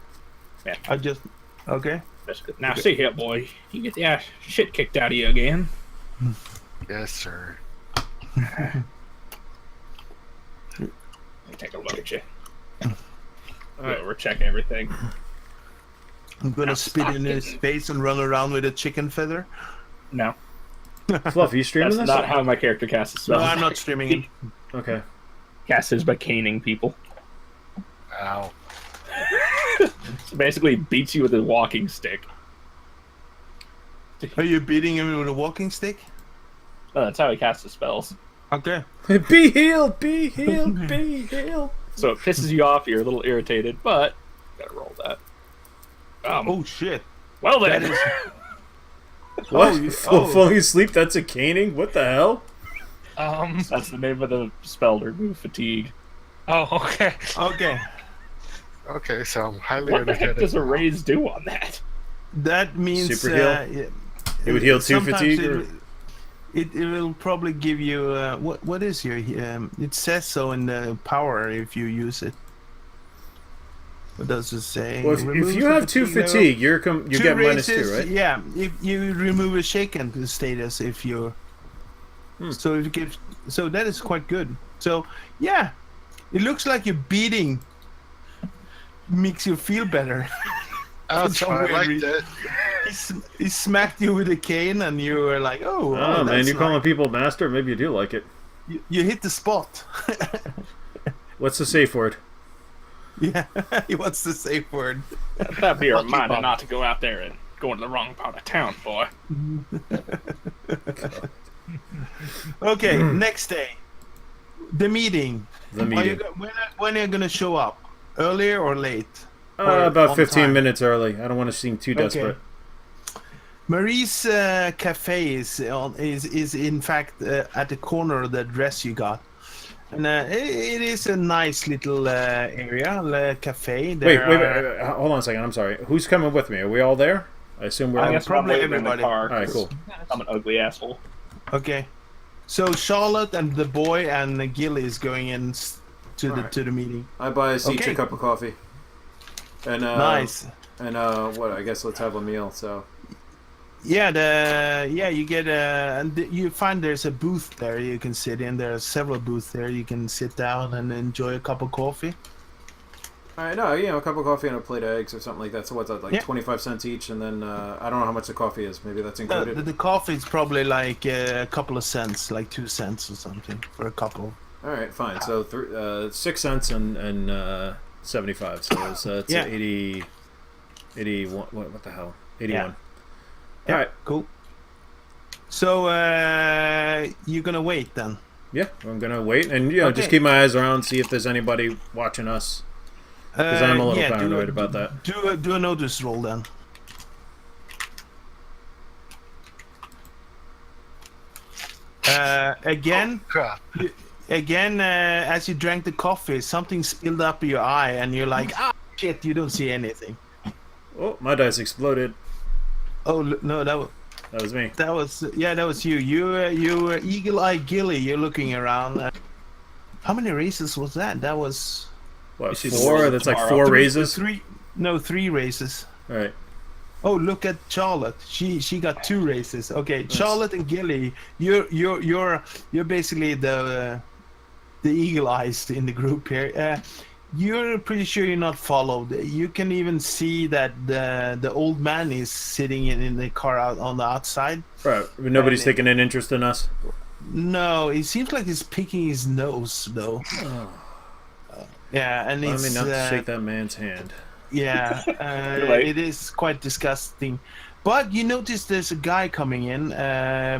Yeah. I just. Okay. that's good. Now, see here, boy. You get the ass shit kicked out of you again. Yes, sir. Let me take a look at you. Alright, we're checking everything. I'm gonna Now spit stop in his getting- face and run around with a chicken feather. No, Fluff, you streaming that's this? not how my character casts No, spells. I'm not streaming it. Okay. Casts is by caning people. Ow. So basically, beats you with a walking stick. Are you beating him with a walking stick? No, that's how he casts his spells. Okay. Be healed, be healed, be healed. So it pisses you off, you're a little irritated, but gotta roll that. Oh shit. Well then, That is. What? you- Falling asleep? That's a caning? What the hell? that's the name of the spell to remove fatigue. Oh, okay. Okay. Okay, so I'm highly What the heck energetic. does a raise do on that? That means. Super heal? Yeah, It would heal 2 sometimes fatigue? It will probably give you. What is your. It says so in the power if you use it. What does it say? Well, if Remove you the have 2 level. fatigue, you get minus 2, raises, right? Yeah, if you remove a shaken status, if you. So if you give, so that is quite good. So yeah, it looks like you're beating. Makes you feel better. Ouch, some I weird like reason. that. He smacked you with a cane, and you were like, "Oh, Oh, man, that's you calling nice." people master? Maybe you do like it. You hit the spot." What's the safe word? Yeah, he wants the safe word. That'd be a Lucky reminder bomb. not to go out there and go into the wrong part of town, boy. Okay, next day, the meeting. The Are you meeting. when are you gonna show up? Earlier or late? Or About on 15 time? minutes early. I don't want to seem too desperate. Marie's cafe is in fact at the corner of the address you got, and it is a nice little area, cafe. Wait, There wait, are- wait, hold on a second. I'm sorry. Who's coming with me? Are we all there? I assume we're I all... guess probably I'm waiting in the everybody. car, All right, 'cause cool. I'm an ugly asshole. Okay, so Charlotte and the boy and Gilly is going in to the Alright. to the meeting. I buy us each Okay. a cup of coffee. And Nice. And what? I guess let's have a meal. So Yeah, you get and you find there's a booth there you can sit in. There are several booths there. You can sit down and enjoy a cup of coffee. all right, no, a cup of coffee and a plate of eggs or something like that. So what's that? Like Yeah. 25 cents each, and then I don't know how much the coffee is. Maybe that's included. The coffee is probably like a couple of cents, like 2 cents or something for a couple. All right, fine. So 6 cents and 75. So it's Yeah. 81. What the hell? 81. Yeah, All right. cool. So you're gonna wait then? Yeah, I'm gonna wait and just Okay. keep my eyes around, see if there's anybody watching us. Because I'm a little paranoid about that. Do a notice roll then. Again, Crap. as you drank the coffee, something spilled up your eye, and you're like, ah, shit, you don't see anything. Oh, my dice exploded. Oh no, That was me. that was you. You Eagle Eye Gilly. You're looking around. How many races was that? That was What, see the 4? world That's like tomorrow. 4 raises? three. No, 3 races. All right. Oh, look at Charlotte. She got 2 races. Okay, Charlotte and Gilly, you're basically the eagle eyes in the group here. You're pretty sure you're not followed. You can even see that the old man is sitting in the car out on the outside. Right. Nobody's And- taking an interest in us. No, it seems like he's picking his nose though. Yeah, and I it's mean, not to shake that man's hand. yeah, right. it is quite disgusting. But you notice there's a guy coming in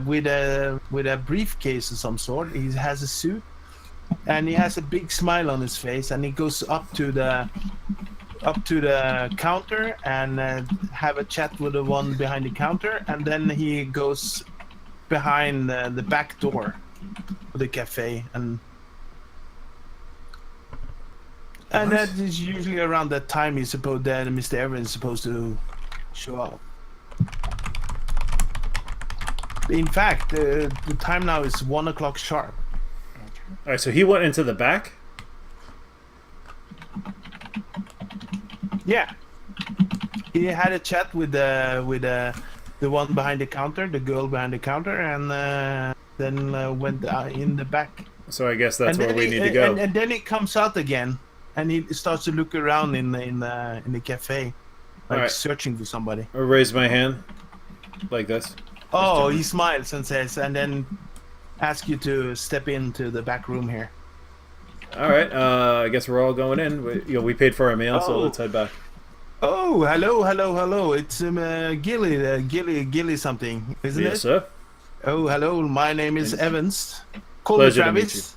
with a briefcase of some sort. He has a suit, and he has a big smile on his face. And he goes up to the counter and have a chat with the one behind the counter. And then he goes behind the back door of the cafe and that is usually around that time he's supposed that Mr. Evans is supposed to show up. In fact, the time now is 1 o'clock sharp. All right, so he went into the back. Yeah. He had a chat with the one behind the counter, the girl behind the counter, and then went in the back. So I guess that's And where then we need to go. And then he comes out again, and he starts to look around in the cafe, like Alright. searching for somebody. I'll raise my hand like this. Oh, he smiles and says, and then asks you to step into the back room here. All right, I guess we're all going in. We paid for our meal, so Oh. let's head back. Oh, hello. It's Gilly something, isn't Yes, it? sir. Oh, hello. My name is Evans. Call Pleasure me to meet Travis.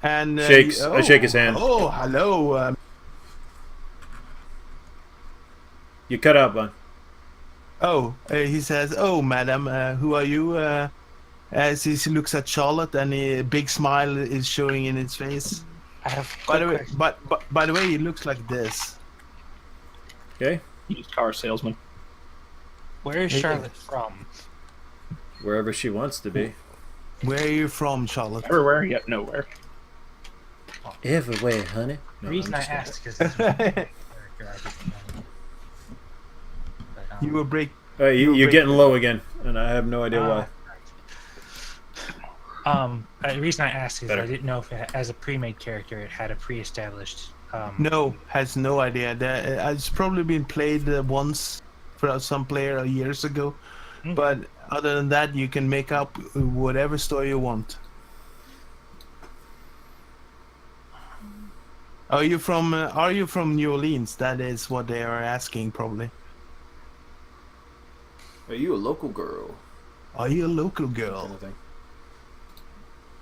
And Shakes. I shake his hand. Oh, hello. You cut out, bud. He says, "Oh, madam, who are you?" As he looks at Charlotte, and a big smile is showing in his face. I have. By the way, question. by the way, he looks like this. Okay. Used car salesman. Where is Hey, Charlotte from? Wherever she wants to be. Where are you from, Charlotte? Everywhere, yet nowhere. Everywhere, honey. The reason I asked is You were break. You're getting low again, and I have no idea why. The reason I asked is Better. I didn't know if as a pre-made character it had a pre-established. No, has no idea. That it's probably been played once for some player years ago, but other than that, you can make up whatever story you want. Are you from New Orleans? That is what they are asking, probably. Are you a local girl? Are you a local girl? Kind of thing.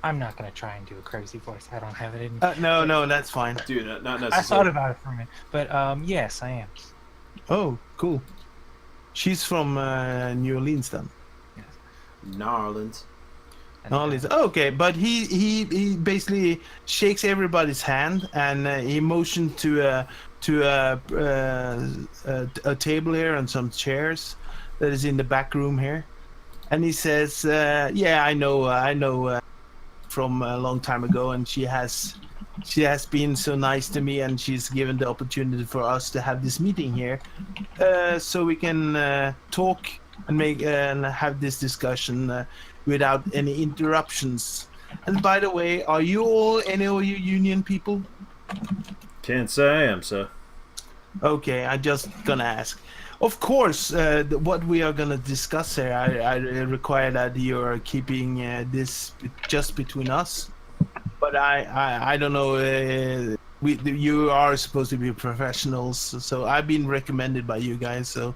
I'm not gonna try and do a crazy voice. I don't have it in. No, that's fine. Dude, not necessarily. I thought about it for a minute, but yes, I am. Oh, cool. She's from New Orleans then. Narlands. And, New Orleans. Okay, but he basically shakes everybody's hand, and he motioned to a table here and some chairs that is in the back room here, and he says, "Yeah, I know from a long time ago, and she has been so nice to me, and she's given the opportunity for us to have this meeting here, so we can talk and have this discussion without any interruptions. And by the way, are you all any of you union people?" Can't say I am, sir. Okay, I'm just gonna ask. Of course, what we are gonna discuss here, I require that you're keeping this just between us. But I don't know. You are supposed to be professionals, so I've been recommended by you guys. So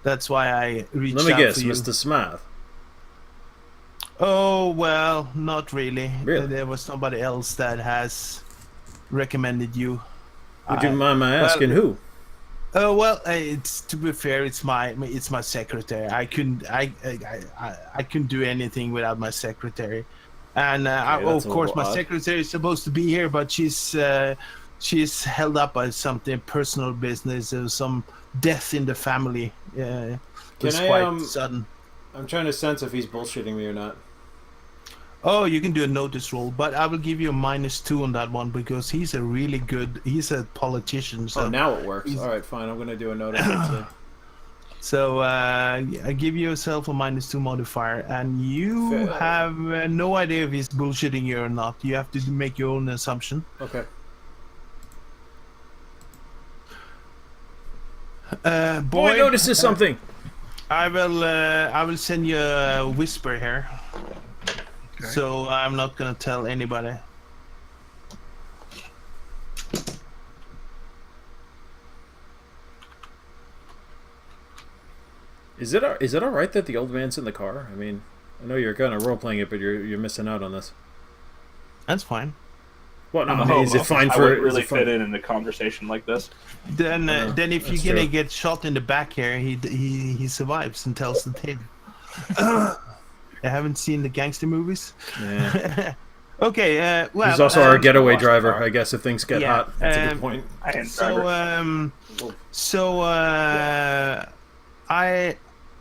that's why I reached out Let me guess, to you. Mr. Smith. Oh well, not really. Really? There was somebody else that has recommended you. Would you mind my asking who? Oh well, it's to be fair, it's my secretary. I couldn't do anything without my secretary, and that's of a course little my odd. secretary is supposed to be here, but she's held up by something personal business. There was some death in the family. It was Can I, quite sudden. I'm trying to sense if he's bullshitting me or not. Oh, you can do a notice roll, but I will give you a -2 on that one because he's a politician. So Oh, now it works. All right, fine. I'm gonna do a notice. Actually. So I give yourself a -2 modifier, and you Fair. have no idea if he's bullshitting you or not. You have to make your own assumption. Okay. Boy, Boy notices something. I will send you a whisper here, Okay. so I'm not gonna tell anybody. Is it all right that the old man's in the car? I mean, I know you're kind of role playing it, but you're missing out on this. That's fine. What? No, I'm a is it hobo. fine I for? wouldn't is really it fine- fit in a conversation like this. Then if that's you're gonna true. get shot in the back here, he survives and tells the tale. I haven't seen the gangster movies. Yeah. Okay, well, He's also our getaway lost driver, car. I guess, if things get Yeah, hot. That's a good point. I am driver. So,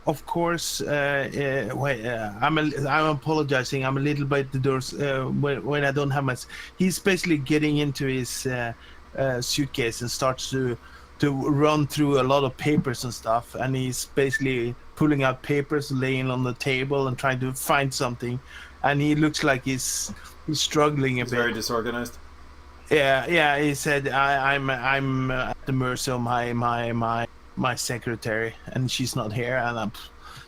of course, I'm apologizing. I'm a little bit the doors when I don't have my. He's basically getting into his suitcase and starts to run through a lot of papers and stuff, and he's basically pulling out papers, laying on the table, and trying to find something, and he looks like he's struggling a bit. Very disorganized. Yeah. He said, I'm at the mercy of my secretary, and she's not here, and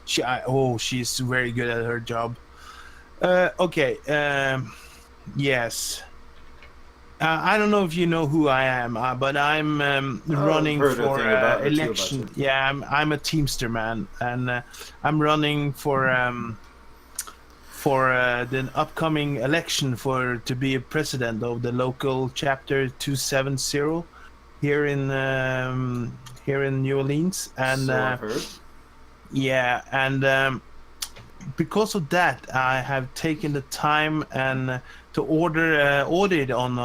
she's very good at her job. Okay. Yes. I don't know if you know who I am, but I'm running for election. Yeah, I'm a Teamster man, and I'm running for the upcoming election to be a president of the local chapter 270 here in New Orleans, and So I've heard. yeah, and because of that, I have taken the time and to order audit on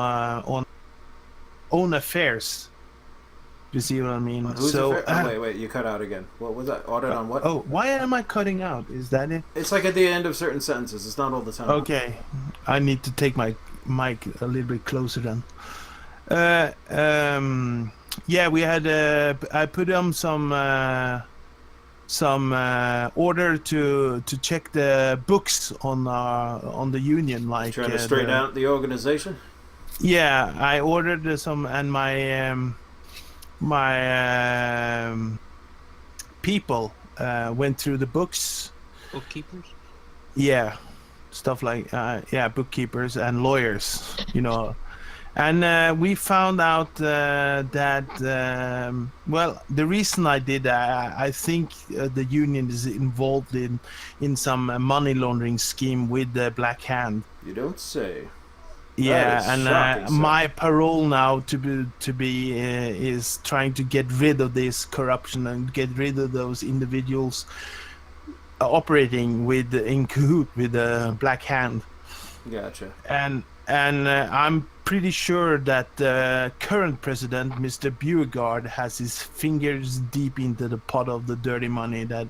own affairs. You see what I mean? Who's wait, you cut out again. What was that? Audit on what? Oh, why am I cutting out? Is that it? It's like at the end of certain sentences. It's not all the time. Okay, I need to take my mic a little bit closer then. Yeah, we had I put on some order to check the books on the union, like Trying to straighten out the organization. Yeah, I ordered some, and my people went through the books. Bookkeepers? Yeah, stuff like bookkeepers and lawyers, you know. And we found out that well, the reason I did that, I think the union is involved in some money laundering scheme with the Black Hand. You don't say. Yeah, is and shocking, sir. my parole now to be is trying to get rid of this corruption and get rid of those individuals operating in cahoot with the Black Hand. Gotcha. And I'm pretty sure that the current president, Mr. Beauregard, has his fingers deep into the pot of the dirty money that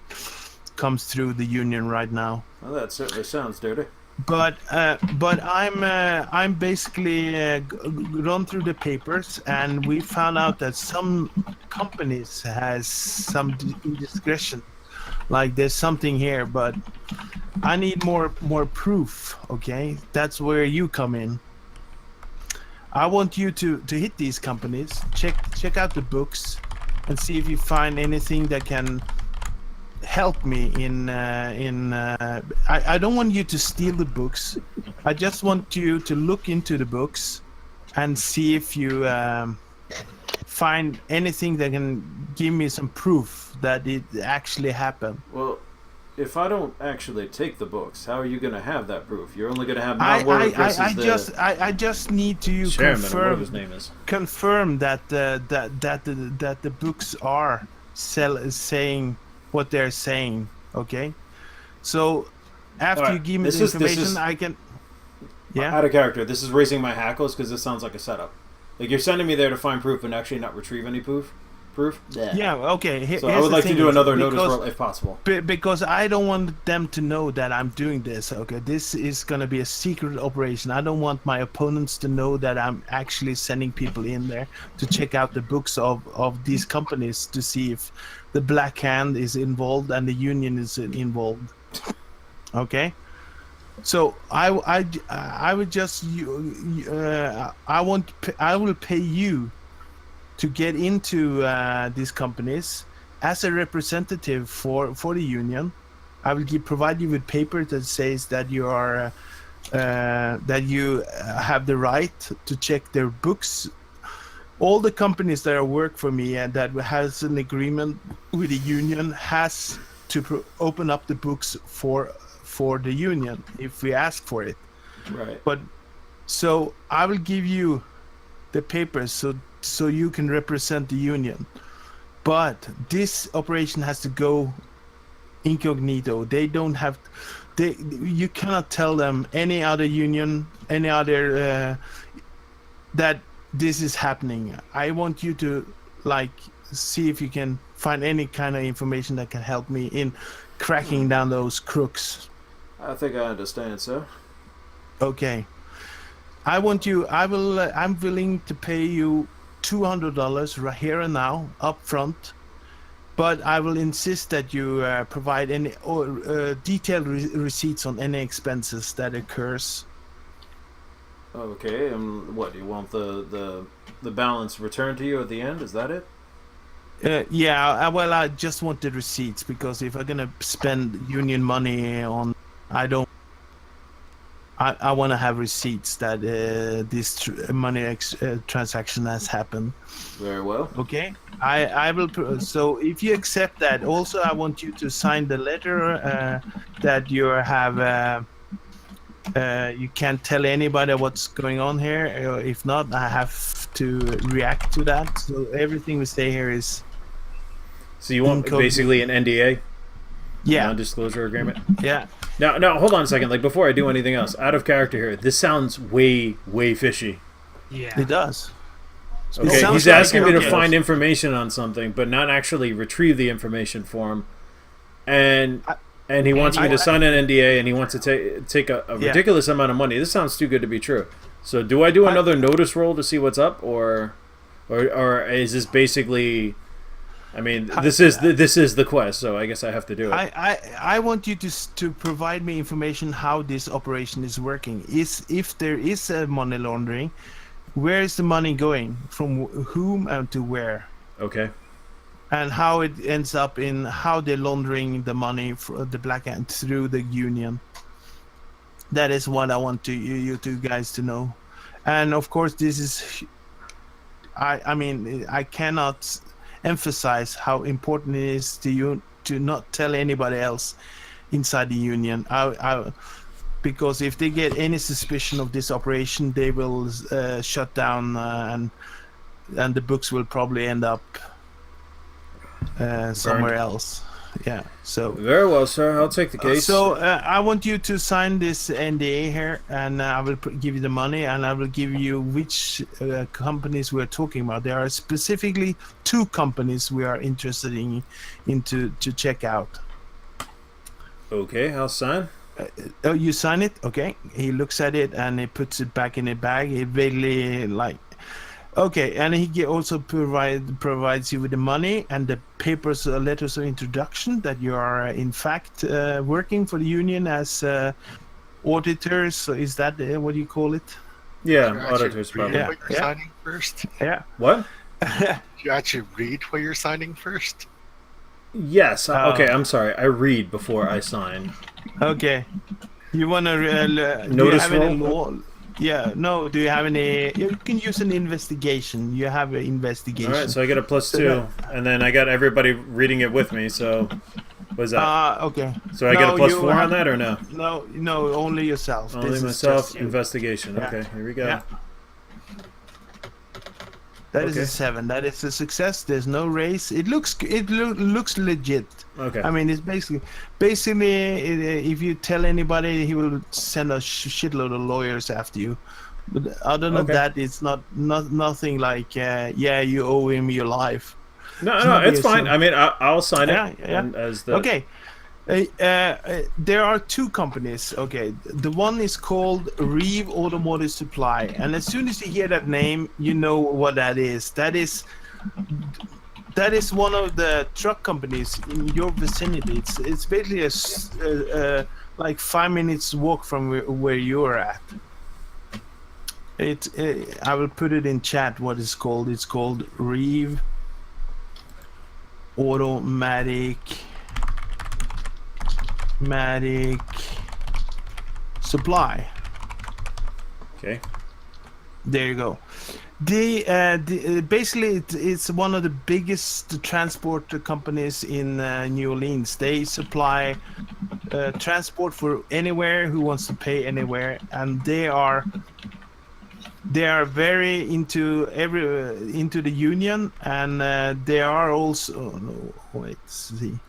comes through the union right now. Well, that certainly sounds dirty. But I'm basically run through the papers, and we found out that some companies has some indiscretion, like there's something here, but I need more proof. Okay, that's where you come in. I want you to hit these companies, check out the books, and see if you find anything that can help me I don't want you to steal the books. I just want you to look into the books and see if you find anything that can give me some proof that it actually happened. Well, if I don't actually take the books, how are you going to have that proof? You're only going to have my word versus I just need to chairman, his name is. confirm that the books are saying what they're saying. Okay, so after you give me the information, I can. Yeah. Out of character. This is raising my hackles because this sounds like a setup. Like you're sending me there to find proof and actually not retrieve any proof. Yeah. Okay. So I would like to do another notice roll if possible. Because I don't want them to know that I'm doing this. Okay, this is gonna be a secret operation. I don't want my opponents to know that I'm actually sending people in there to check out the books of these companies to see if the Black Hand is involved and the union is involved. Okay. So I would just I will pay you to get into these companies as a representative for the union. I will provide you with paper that says that you are that you have the right to check their books. All the companies that work for me and that has an agreement with the union has to open up the books for the union if we ask for it. Right. But so I will give you the papers so you can represent the union. But this operation has to go incognito. They don't have you cannot tell them any other union, any other that this is happening. I want you to see if you can find any kind of information that can help me in cracking down those crooks. I think I understand, sir. Okay. I want you. I'm willing to pay you $200 right here and now, up front. But I will insist that you provide any detailed receipts on any expenses that occurs. Okay, and what, do you want the balance returned to you at the end? Is that it? Yeah, well, I just want the receipts, because if I'm gonna spend union money on, I want to have receipts that this money transaction has happened. Very well. Okay, I will. So if you accept that, also I want you to sign the letter that you have. You can't tell anybody what's going on here. If not, I have to react to that. So everything we say here is. So you want basically an NDA? Yeah. Non-disclosure agreement? Yeah. Now, hold on a second. Like, before I do anything else, out of character here, this sounds way fishy. Yeah. It does. Okay, he's asking me to find information on something, but not actually retrieve the information for him. And he wants me to sign an NDA, and he wants to take a ridiculous amount of money. This sounds too good to be true. So do I do another notice roll to see what's up, or is this basically... I mean, this is the quest, so I guess I have to do it. I want you to provide me information how this operation is working. If there is a money laundering, where is the money going? From whom and to where? Okay. And how it ends up in how they're laundering the money for the black hand through the union. That is what I want you two guys to know. And of course, this is... I mean, I cannot emphasize how important it is to you to not tell anybody else inside the union. Because if they get any suspicion of this operation, they will shut down, and the books will probably end up somewhere else. Yeah. So very well, sir. I'll take the case. So I want you to sign this NDA here, and I will give you the money, and I will give you which companies we're talking about. There are specifically 2 companies we are interested in to check out. Okay, I'll sign. Oh, you sign it? Okay. He looks at it and he puts it back in a bag. He vaguely like. Okay, and he also provides you with the money and the papers, letters of introduction that you are in fact working for the union as auditors. So is that what you call it? Yeah, auditors probably. What you're signing first? Yeah. What? You actually read what you're signing first? Yes. Okay, I'm sorry. I read before I sign. Okay. You want to notice roll? Yeah, no, do you have any... You can use an investigation. You have an investigation. Alright, so I get a +2, and then I got everybody reading it with me, so... What is that? Okay. So I get a +4 on that, or no? No, only yourself. Only myself, investigation. Yeah. Okay, here we go. Yeah. That is a 7. That is a success. There's no race. It looks legit. Okay. I mean, it's basically if you tell anybody, he will send a shitload of lawyers after you. But other than that, it's nothing like you owe him your life. No, it's fine. I mean, I'll sign it. Yeah. Okay. There are 2 companies. Okay, the one is called Reeve Automotive Supply, and as soon as you hear that name, you know what that is. That is one of the truck companies in your vicinity. It's basically a like 5 minutes walk from where you're at. I will put it in chat. What it's called? It's called Reeve Automatic Supply. Okay. There you go. Basically it's one of the biggest transport companies in New Orleans. They supply transport for anywhere who wants to pay anywhere, and they are very into the union, and they are also. Oh, no, wait, see.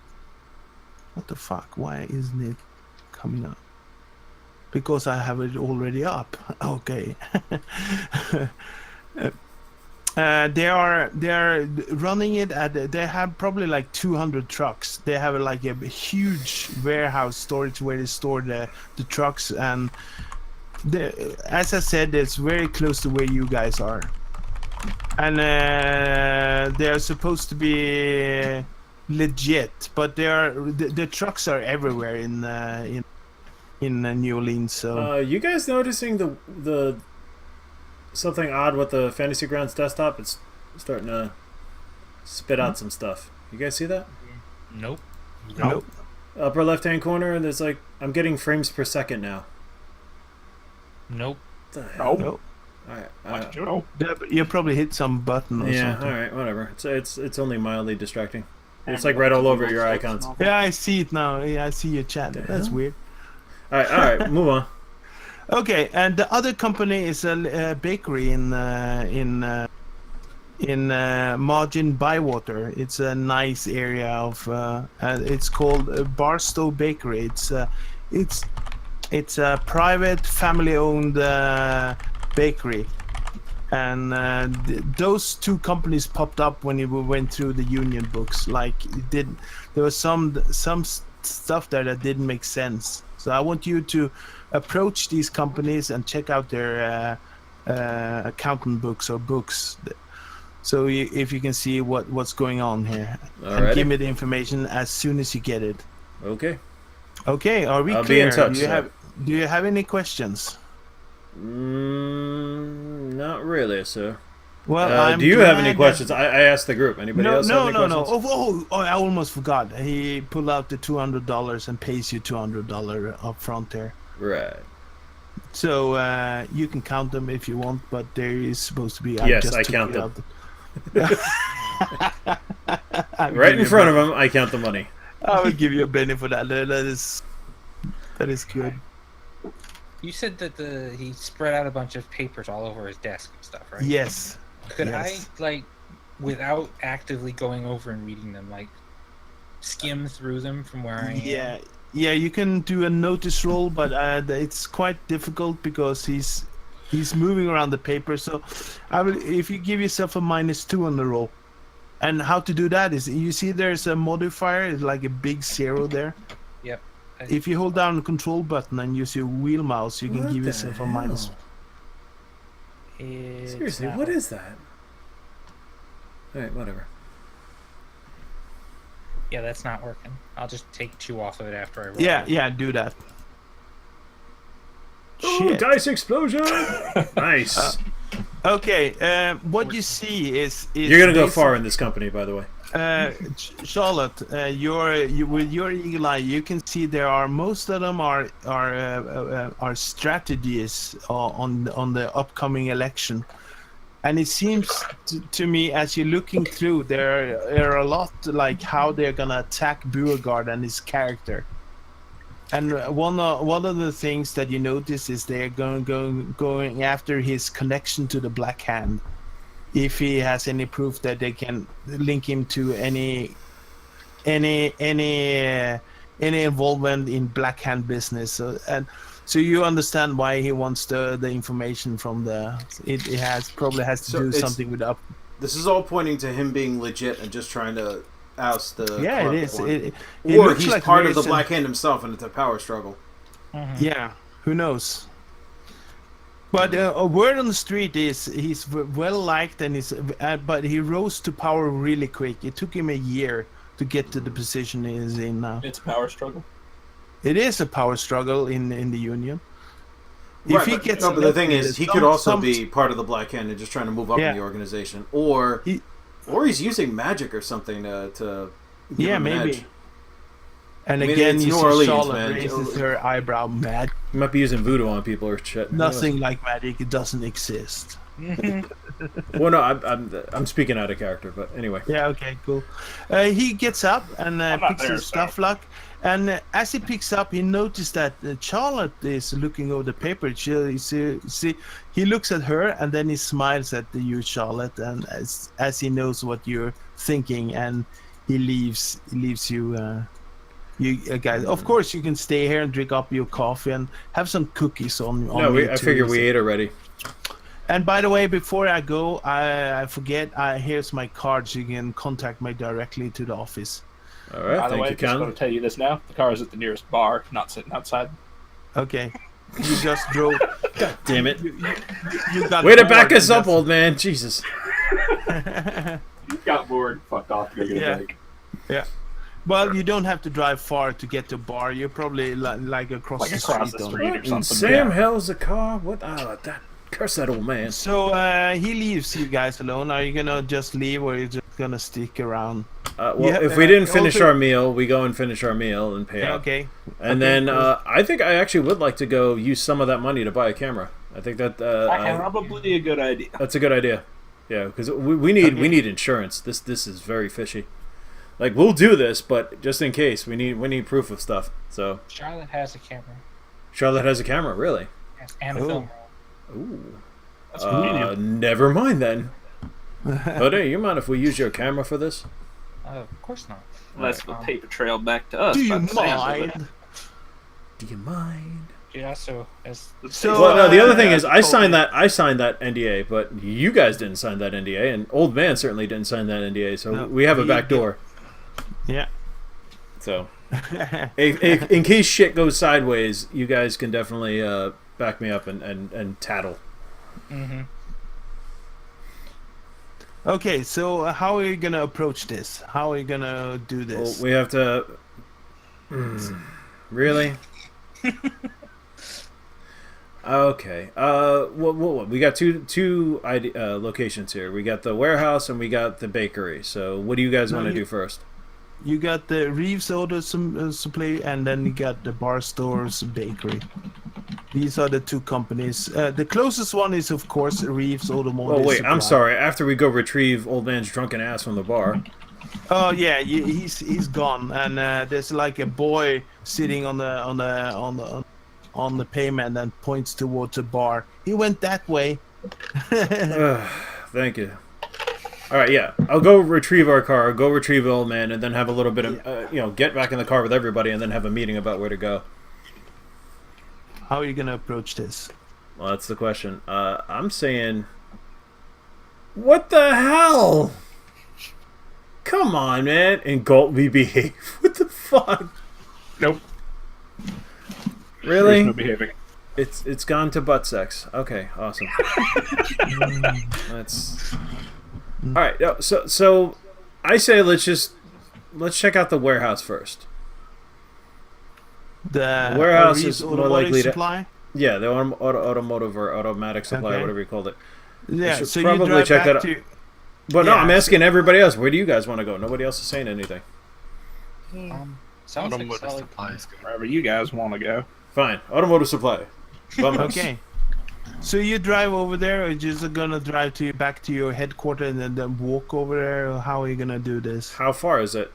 What the fuck? Why isn't it coming up? Because I have it already up. Okay. They are running it at. They have probably like 200 trucks. They have like a huge warehouse storage where they store the trucks, and as I said, it's very close to where you guys are. And they're supposed to be legit, but the trucks are everywhere in New Orleans. So You guys noticing the something odd with the Fantasy Grounds desktop? It's starting to spit out some stuff. You guys see that? Nope. nope. Upper left-hand corner, and there's like I'm getting frames per second now. Nope. What the hell? Nope. Alright, You probably hit some button or yeah, something. alright, whatever. It's only mildly distracting. It's like right all over your icons. Yeah, I see it now. Yeah, I see your chat. That's weird. Alright, move on. Okay, and the other company is a bakery in Margin Bywater. It's a nice area of. It's called Barstow Bakery. It's a private, family-owned bakery, and those two companies popped up when we went through the union books. Like there was some stuff there that didn't make sense. So I want you to approach these companies and check out their accountant books or books. So if you can see what's going on here, and give me the information as soon as you get it. Okay. Okay, are we I'll clear? be in touch. Do you have any questions? Not really, sir. Well, do you have any questions? I asked the group. Anybody else have any questions? Oh, I almost forgot. He pulled out the $200 and pays you $200 up front there. Right. So you can count them if you want, but there is supposed to be. Yes, I count them. Right in front of him, I count the money. I will give you a penny for that. That is good. You said that he spread out a bunch of papers all over his desk and stuff, right? Yes. Could Yes. I, without actively going over and reading them, skim through them from where I am? Yeah, you can do a notice roll, but it's quite difficult because he's moving around the paper. So, if you give yourself a -2 on the roll, and how to do that is you see there's a modifier, it's like a big 0 there. Yep. If you hold down the control button and use your wheel mouse, you can give yourself a minus. Seriously, what is that? Alright, whatever. Yeah, that's not working. I'll just take 2 off of it after I roll. Yeah, do that. Oh, Shit. dice explosion! Nice. Okay, what you see is You're gonna go far in this company, by the way. Charlotte, with your eagle eye, you can see there are most of them are strategies on the upcoming election, and it seems to me as you're looking through there are a lot like how they're gonna attack Beauregard and his character. And one of the things that you notice is they're going after his connection to the Black Hand. If he has any proof that they can link him to any involvement in Black Hand business, so you understand why he wants the information from the. It probably has to do something with up. This is all pointing to him being legit and just trying to oust the. Yeah, it is. It or looks he's like part of the Mason. Black Hand himself, and it's a power struggle. Mm-hmm. Yeah, who knows? But a word on the street is he's well liked, and but he rose to power really quick. It took him a year to get to the position he's in now. It's a power struggle. It is a power struggle in the union. Right, If he but, gets no, but the thing elected, is, he could also some- be part of the Black Hand and just trying to move up Yeah. in the organization, or He- he's using magic or something to give Yeah, him an maybe. edge. And I mean, again, it's you New see Orleans, Charlotte man. raises her eyebrow. Mad. You might be using voodoo on people or shit. Who knows? Nothing like magic. It doesn't exist. Well, no, I'm speaking out of character, but anyway. Yeah. Okay. Cool. He gets up and not picks there, his so. stuff lock. And as he picks up, he noticed that Charlotte is looking over the paper. See, he looks at her and then he smiles at you, Charlotte, and as he knows what you're thinking, and he leaves you. You guys, of course, you can stay here and drink up your coffee and have some cookies on. No, I figure we ate already. And by the way, before I go, I forget. Here's my card, so you can contact me directly to the office. All right, By the thank way, you, just going Con. to tell you this now. The car is at the nearest bar, not sitting outside. Okay. You just drove. Damn it! You got Way to bored back and us up, just- old man. Jesus. Got bored, fucked off to go get Yeah. a break. Yeah. Well, you don't have to drive far to get to bar. You're probably like across Like the across street. the on- street or In something. Sam Hell's a car? What? Oh, that curse that old man. So he leaves you guys alone. Are you gonna just leave, or are you just gonna stick around? Well, Yeah, if we didn't finish also- our meal, we go and finish our meal and pay Yeah, up. okay. And Okay, then cool. I think I actually would like to go use some of that money to buy a camera. I think that Probably a good idea. that's a good idea. Yeah, because we need Okay. insurance. This is very fishy. Like we'll do this, but just in case we need proof of stuff. So Charlotte has a camera. Charlotte has a camera, really. Yes, and a Oh. film roll. Ooh. That's convenient. Never mind then. But hey, you mind if we use your camera for this? Of course not. Unless the paper trail back to us. Do you by the sounds of it. mind? Do you mind? Yeah, so as So, Well, no. The other thing yeah, is, I signed totally. that NDA, but you guys didn't sign that NDA, and Old Man certainly didn't sign that NDA. So No, we have a he back did. door. Yeah. So, in case shit goes sideways, you guys can definitely back me up and tattle. mm-hmm. Okay, so how are you gonna approach this? How are you gonna do Well, this? we have to. Really? Okay. What? We got two locations here. We got the warehouse and we got the bakery. So, what do you guys No, want to you- do first? You got the Reeves Auto Supply, and then you got the Bar Stores Bakery. These are the two companies. The closest one is, of course, Reeves Automotive. Oh wait, Supply. I'm sorry. After we go retrieve Old Man's drunken ass from the bar. Oh yeah, he's gone, and there's like a boy sitting on the pavement and points towards a bar. He went that way. Thank you. All right, yeah. I'll go retrieve our car. Go retrieve Old Man, and then have a little bit of get back in the car with everybody, and then have a meeting about where to go. How are you gonna approach this? Well, that's the question. I'm saying, what the hell? Come on, man. And Galtby behave. What the fuck? Nope. Really? There's no behaving. It's gone to butt sex. Okay, awesome. That's all right. So I say let's check out the warehouse first. The Warehouse Reeves is more Automotive likely to- Supply. Yeah, the automotive or automatic supply, Okay. whatever you called it. Yeah, should so probably you drive check back that out. to. But no, Yeah, I'm so- asking everybody else. Where do you guys want to go? Nobody else is saying anything. Sounds like Automotive solid. supplies. Wherever you guys want to go. Fine, automotive supply. Vamos. Okay. So you drive over there, or you're just gonna drive back to your headquarters and then walk over there? Or how are you gonna do this? How far is it?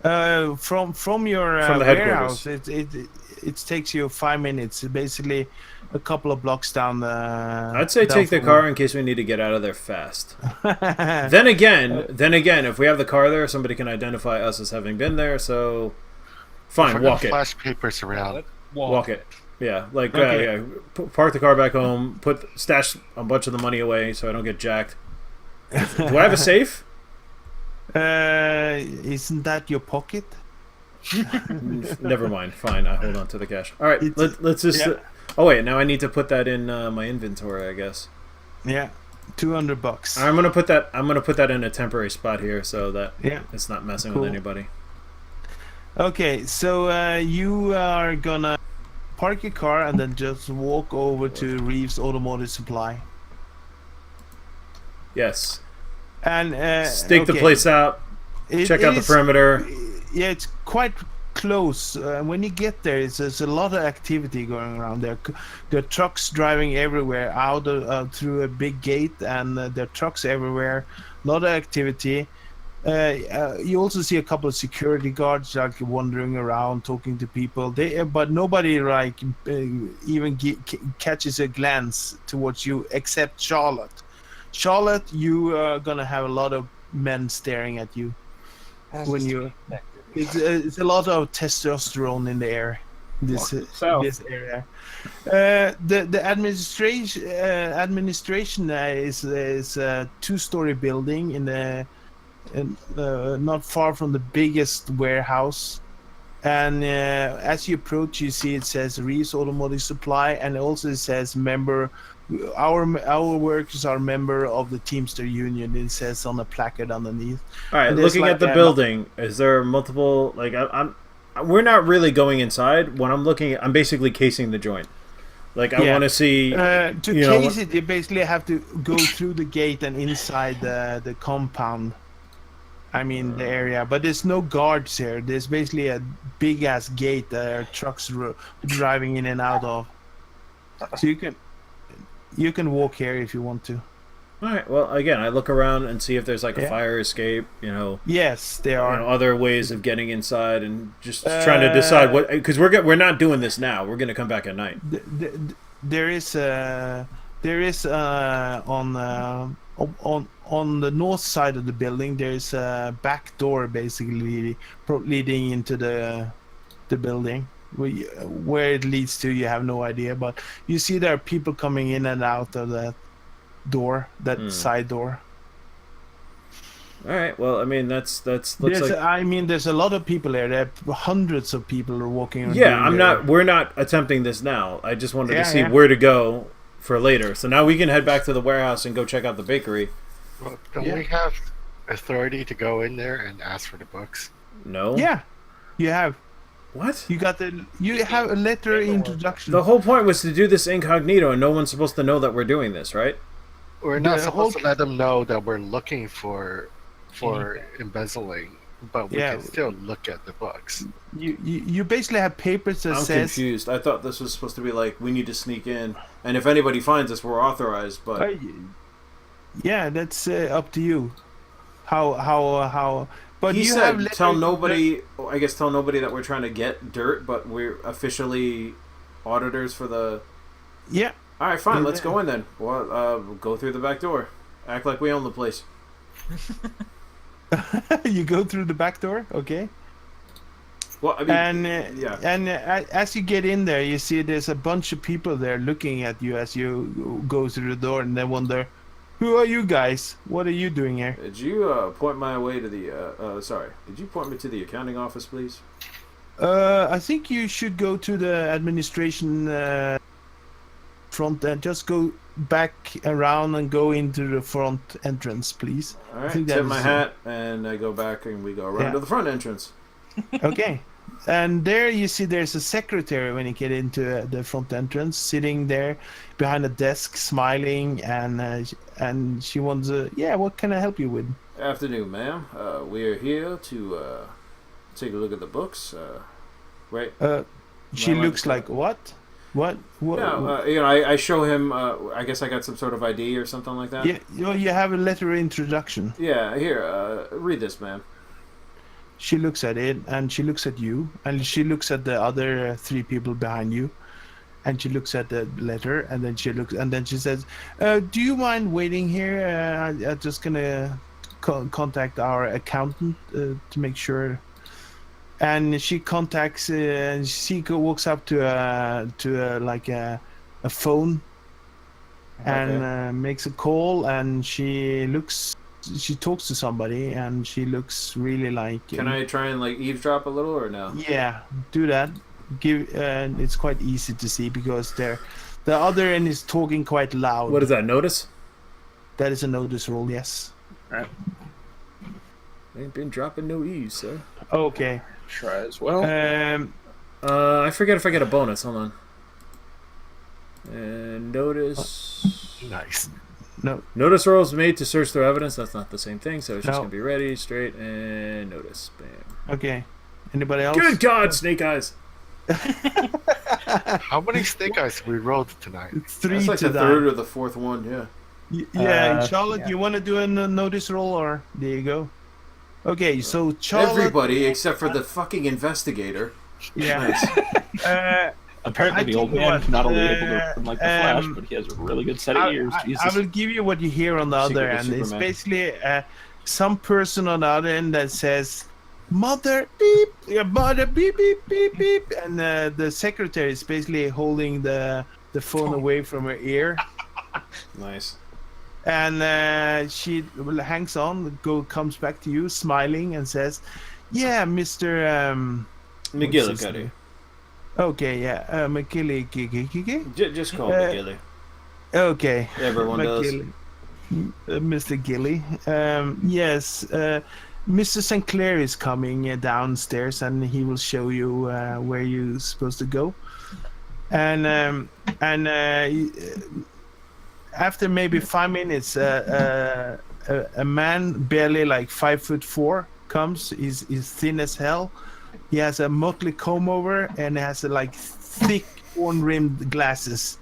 From your From the warehouse, headquarters. it takes you 5 minutes. Basically, a couple of blocks down the. I'd say take the car in case we need to get out of there fast. Then again, if we have the car there, somebody can identify us as having been there. So, fine, If we're walk gonna it. Flash papers around. Walk it. Yeah, like Okay. park the car back home. Stash a bunch of the money away so I don't get jacked. Do I have a safe? Isn't that your pocket? Never mind. Fine, I hold on to the cash. All right, It's- let's just. yeah. Oh wait, now I need to put that in my inventory, I guess. Yeah, $200. I'm gonna put that in a temporary spot here so that Yeah. it's not messing Cool. with anybody. Okay, so you are gonna park your car and then just walk over to Reeves Automotive Supply Yes. and Stake the okay. place out. Check out the is- perimeter. Yeah, it's quite close. When you get there, there's a lot of activity going around there. There are trucks driving everywhere through a big gate, and there are trucks everywhere. A lot of activity. You also see a couple of security guards like wandering around talking to people. But nobody like even catches a glance towards you except Charlotte. Charlotte, you are gonna have a lot of men staring at you when you. It's a lot of testosterone in the air. this South. this area. The administration is a 2-story building not far from the biggest warehouse. And as you approach, you see it says Reese Automotive Supply, and also it says member. Our workers are member of the Teamster Union. It says on a placard underneath. All right, And there's looking like at the building, is there multiple? Like, we're not really going inside. When I'm looking, I'm basically casing the joint. Like, I want to see. To you know, case it, you basically have to go through the gate and inside the compound. I mean the area, but there's no guards here. There's basically a big ass gate that are trucks driving in and out of. So you can walk here if you want to. All right. Well, again, I look around and see if there's like a fire escape. You know. Yes, there are. Other ways of getting inside, and just trying to decide what, because we're not doing this now. We're gonna come back at night. There is on the north side of the building. There's a back door basically leading into the building. Where it leads to, you have no idea, but you see there are people coming in and out of that door, side door. All right. Well, I mean, looks like. I mean, there's a lot of people there. There are hundreds of people are walking around. Yeah, we're not attempting this now. I just wanted to see where to go for later. So now we can head back to the warehouse and go check out the bakery. Well, don't we have authority to go in there and ask for the books? No. Yeah, you have. What? You have a letter introduction. The whole point was to do this incognito, and no one's supposed to know that we're doing this, right? We're not supposed to let them know that we're looking for embezzling, but we can still look at the books. You basically have papers that says. I'm confused. I thought this was supposed to be like, we need to sneak in, and if anybody finds us, we're authorized. But yeah, that's up to you. How? But he you said, have tell nobody. I guess tell nobody that we're trying to get dirt, but we're officially auditors for the. Yeah. All right, fine. Let's go in then. Well, we'll go through the back door. Act like we own the place. You go through the back door, okay? Well, I mean, and as you get in there, you see there's a bunch of people there looking at you as you go through the door, and they wonder, who are you guys? What are you doing here? Did you point my way to the? Sorry. Did you point me to the accounting office, please? I think you should go to the administration front and just go back around and go into the front entrance, please. All right. Tip my hat, and I go back, and we go around to the front entrance. Okay. And there you see there's a secretary when you get into the front entrance, sitting there behind a desk, smiling, and she wants what can I help you with? Afternoon, ma'am. We are here to take a look at the books. Right. She looks like what? What? No, I show him. I guess I got some sort of ID or something like that. Yeah, you have a letter of introduction. Yeah, here. Read this, ma'am. She looks at it, and she looks at you, and she looks at the other 3 people behind you, and she looks at the letter, and then she says, "Do you mind waiting here? I'm just gonna contact our accountant to make sure." And she contacts, and she walks up to a phone, and makes a call, and she talks to somebody, and she looks really like. Can I try and eavesdrop a little, or no? Yeah, do that. It's quite easy to see because the other end is talking quite loud. What is that? Notice? That is a notice roll. Yes. All right. Ain't been dropping no eaves, sir. Okay. Try as well. I forget if I get a bonus. Hold on. And notice. Nice. No. Notice rolls made to search through evidence. That's not the same thing, so it's just gonna be ready, straight, and notice. Bam. Okay. Anybody else? Good God, Snake Eyes. How many snake eyes we rolled tonight? It's 3 That's like to the that. third or the fourth one. Yeah. Charlotte, you want to do a notice roll, or there you go. Okay, so Charlotte. Everybody except for the fucking investigator. Yeah. Apparently, the old man is not only able to open like the Flash, but he has a really good set of ears. I will give you what you hear on the other end. It's basically some person on the other end that says, mother beep, your mother beep beep beep beep, and the secretary is basically holding the phone away from her ear, Nice. and she hangs on, comes back to you, smiling, and says, "Yeah, Mister McGillicuddy. Okay, yeah, McGilly. Just call me Gilly. Okay, Everyone does. Mr. Gilly. Yes, Mr. St. Clair is coming downstairs, and he will show you where you're supposed to go. And after maybe 5 minutes, a man barely like 5'4" comes. He's thin as hell. He has a motley comb over and has like thick horn-rimmed glasses.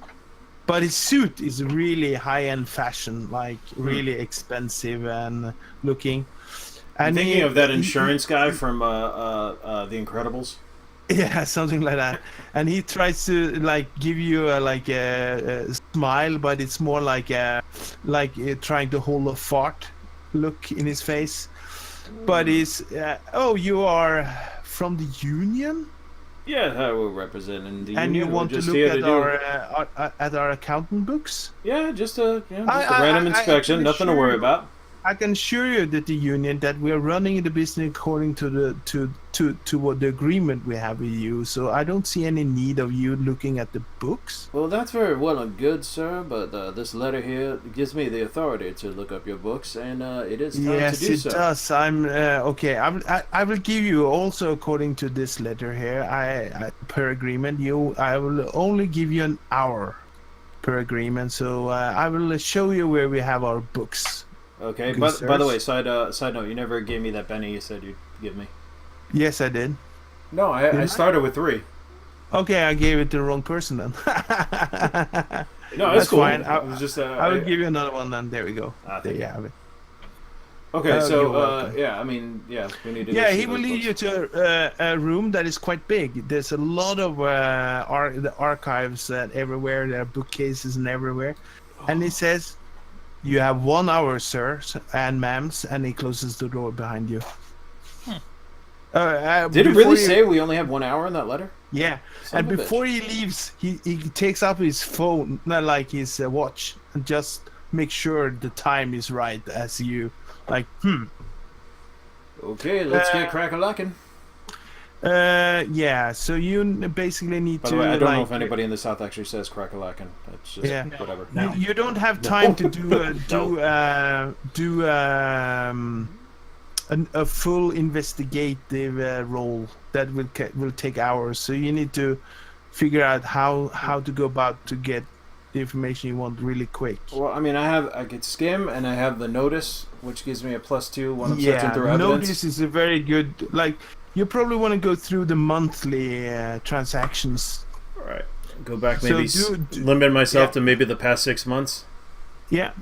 But his suit is really high-end fashion, like really expensive and looking. I'm And thinking of that insurance guy from The Incredibles. Yeah, something like that. And he tries to like give you a smile, but it's more like trying to hold a fart look in his face. But he's you are from the union? Yeah, we're representing the union. And you want to look at our accountant books? Yeah, just a random inspection, nothing to worry about. I can assure you that the union that we are running the business according to what the agreement we have with you. So I don't see any need of you looking at the books. Well, that's very well and good, sir. But this letter here gives me the authority to look up your books, and it is time to do so. Yes, it does. I'm okay. I will give you also according to this letter here. I per agreement, I will only give you an hour per agreement. So I will show you where we have our books. Okay, but by the way, side note, you never gave me that penny you said you'd give me. Yes, I did. No, I started with 3. Okay, I gave it to the wrong person then. No, that's cool. fine. I was just, I will give you another one then. There we go. There you have it. Okay, you're so welcome. yeah, I mean, yeah, we need to. Yeah, he will lead you to a room that is quite big. There's a lot of the archives everywhere. There are bookcases and everywhere, and he says, "You have 1 hour, sir and ma'ams," and he closes the door behind you. Did it really say we only have 1 hour in that letter? Yeah, and before he leaves, he takes up his phone, not like his watch, and just make sure the time is right as you like. Okay, let's get crack-a-lackin'. Yeah. So you basically need By to. the way, I don't know if anybody in the South actually says crack-a-lackin'. That's just whatever. You don't have time to do a full investigative role that will take hours. So you need to figure out how to go about to get the information you want really quick. Well, I mean, I get skim and I have the notice, which gives me a +2 when I'm searching through evidence. Notice is a very good. Like you probably want to go through the monthly transactions. All right, go back maybe So limit myself to maybe the past 6 months. Yeah,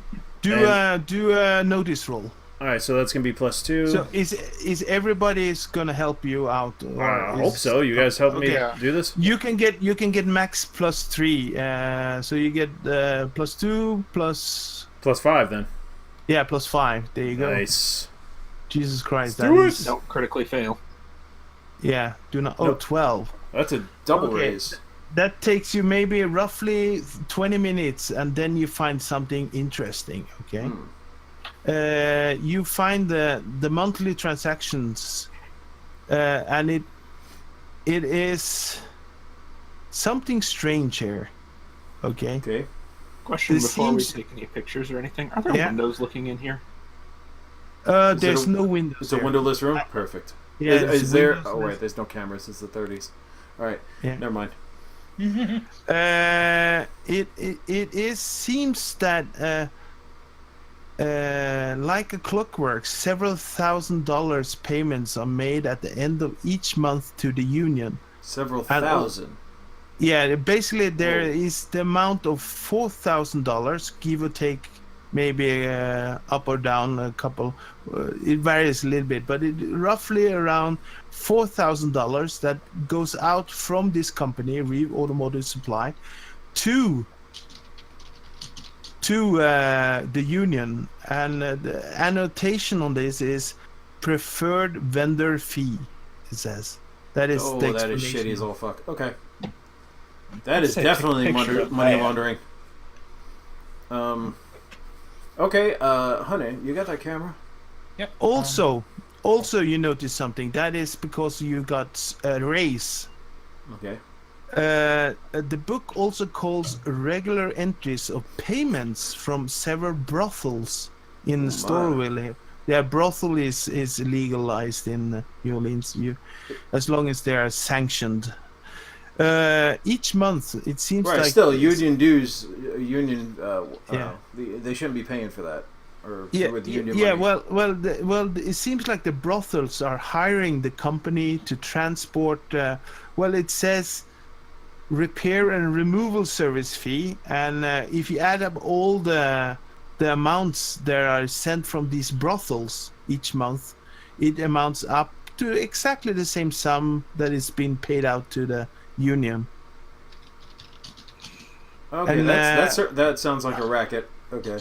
do a notice roll. All right, so that's gonna be +2. So is everybody's gonna help you out? I hope so. You guys help me do this. You can get max +3. So you get +2 plus +5 then. yeah +5. There you go. Nice. Jesus Christ, Let's do it. Don't critically fail. Yeah, do not. Nope. 12. That's a double raise. That takes you maybe roughly 20 minutes, and then you find something interesting. Okay. You find the monthly transactions, and it is something strange here. Okay. Okay. Question This before we seems- take any pictures or anything. Are there Yeah. windows looking in here? There's no windows. It's a here. windowless room? Perfect. Yeah, Is it's there... windowless. Oh, wait, there's no cameras. It's the 30s. All right. Yeah. Never mind. It seems that like a clockwork, several $1,000s payments are made at the end of each month to the union. Several And- thousand. Yeah, basically there Whoa. is the amount of $4,000, give or take, maybe up or down a couple. It varies a little bit, but it roughly around $4,000 that goes out from this company, Reeve Automotive Supply, to the union. And the annotation on this is preferred vendor fee. It says that is. Oh, the that is explanation. shitty as all fuck. Okay. That is Say, take a definitely picture of money that. laundering. Okay, honey, you got that camera? Yep. Also, you notice something. That is because you got a raise. Okay. The book also calls regular entries of payments from several brothels in Storville. Yeah, brothel is legalized in New Orleans. As long as they are sanctioned. Each month, it seems Right. like Still, union dues. Yeah. They shouldn't be paying for that. Or Yeah, with union yeah. money. Well, it seems like the brothels are hiring the company to transport. It says repair and removal service fee, and if you add up all the amounts that are sent from these brothels each month, it amounts up to exactly the same sum that is being paid out to the union. Okay, And, that sounds like a racket. Okay.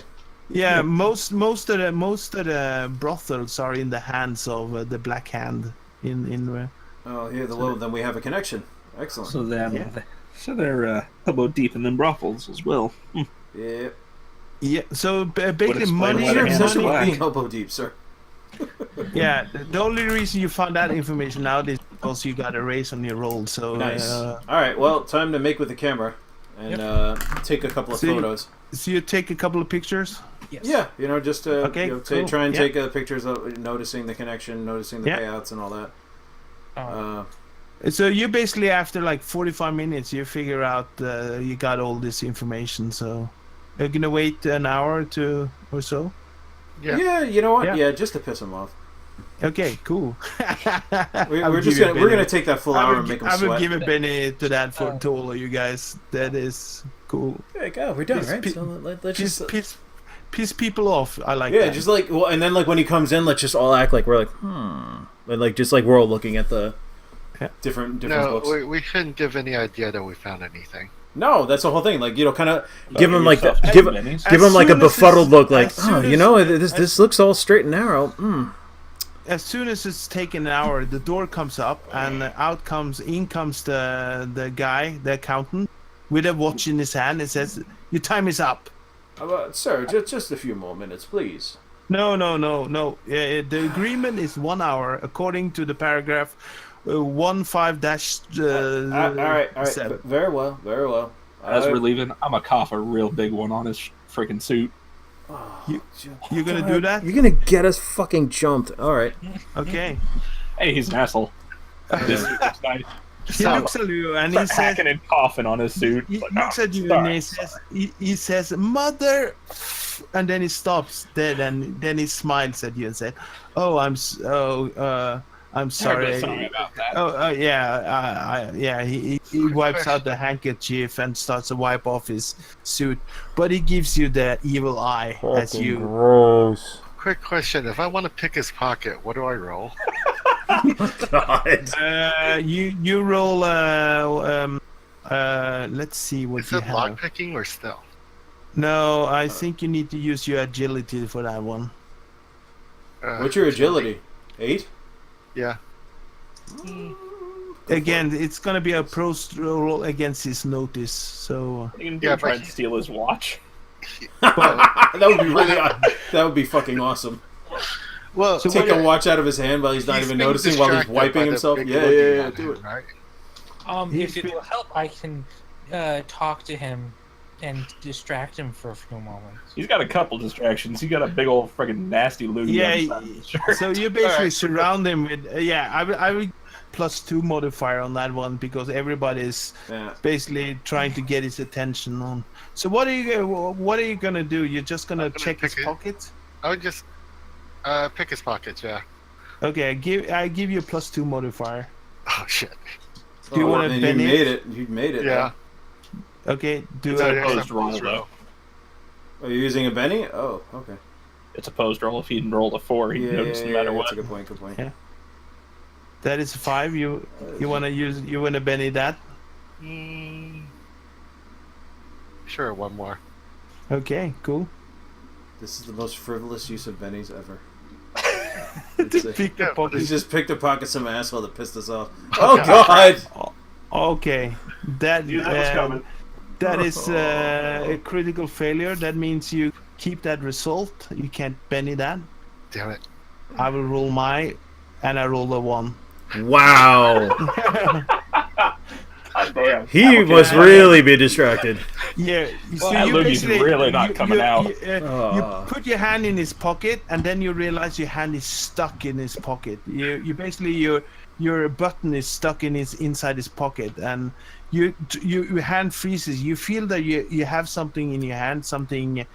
Yeah, most of the brothels are in the hands of the Black Hand in. Oh, yeah. Then we have a connection. Excellent. So then, Yeah. so they're elbow deep in them brothels as well. Yeah. Yeah, so basically explain money. why Your their hands obsession are with black. being elbow deep, sir. Yeah, the only reason you found that information out is because you got a raise on your roll. So Nice. All right. Well, time to make with the camera and take a couple of So you- photos. so you take a couple of pictures. Yes. Yeah, just to Okay, cool. try and Yeah. take pictures of noticing the connection, noticing the Yeah. payouts, and all that. So you basically after like 45 minutes, you figure out you got all this information. So you're gonna wait an hour or two or so. Yeah. You know what? Yeah. Yeah, just to piss him off. Okay, cool. We're gonna take that full hour and make him I will sweat. give a penny to that to all of you guys. That is cool. There you go. We're done, Piss- right? pi- So let's just. Piss people off. I like Yeah, that. just like Well, and then like when he comes in, let's just all act like we're like, and like just like we're all looking at the. different No, books. we shouldn't give any idea that we found anything. No, that's the whole thing. Like kind of Give him like yourself the, 10 give minutes. give him like a soon as befuddled this- look, like as soon this looks all straight and narrow. As soon as it's taken an hour, the door comes up and in comes the guy, the accountant, with a watch in his hand and says, "Your time is up." Sir, just a few more minutes, please. No. The agreement is 1 hour according to the paragraph 15-. All right. 7. Very well. As we're leaving, I'm gonna cough a real big one on his freaking suit. You're gonna do that? You're gonna get us fucking jumped. All right. Okay. Hey, he's an asshole. This suit looks nice. He looks at you and he Start says, hacking and coughing on his suit. he Like, looks "Oh, at you sorry, and he sorry." says, he says, "Mother," and then he stops dead and then he smiles at you and says, "Oh, I'm sorry." Sorry about that. He wipes out the handkerchief and starts to wipe off his suit, but he gives you the evil eye as you. Gross. Quick question: if I want to pick his pocket, what do I roll? God. You roll. Let's see what Is you it have. lock picking or stealth? No, I think you need to use your agility for that one. What's your agility? 8? Yeah. Again, it's gonna be a pro roll against his notice. So You can Yeah, try but and steal his watch. That would be really. That would be fucking awesome. Well, Take a watch out of his hand while he's not even being noticing while he's distracted by wiping the himself. big Yeah, looking at do him, it. Right? If it will help, I can talk to him and distract him for a few moments. He's got a couple distractions. He got a big old freaking nasty loogie yeah, on the side of his shirt. so you basically surround him with. I will +2 modifier on that one because everybody's Yeah. basically trying to get his attention on. So what are you gonna do? You're just gonna gonna check his pick it. pockets? I would just pick his pockets. Yeah. Okay, I give you a +2 modifier. Oh shit. Do you want to man, bend you it? made it. You made it. Yeah. Okay, do It's a a opposed roll, though. Are you using a Benny? Oh, okay. It's a post roll. If he rolled a 4, he'd notice no matter what. That's a good point. Good point. Yeah. That is a 5. You wanna Benny that? Sure, one more. Okay, cool. This is the most frivolous use of Bennies ever. Pick the pocket. He's just picked a pocket some asshole that pissed us off. Oh God! Okay, that Knew that was coming. that is a critical failure. That means you keep that result. You can't penny that. Damn it. I will roll and I roll a 1. Wow. Damn. He must really be distracted. Yeah, so that you Lugi's basically- really not coming out. You put your hand in his pocket, and then you realize your hand is stuck in his pocket. You basically your button is stuck in inside his pocket, and your hand freezes. You feel that you have something in your hand, something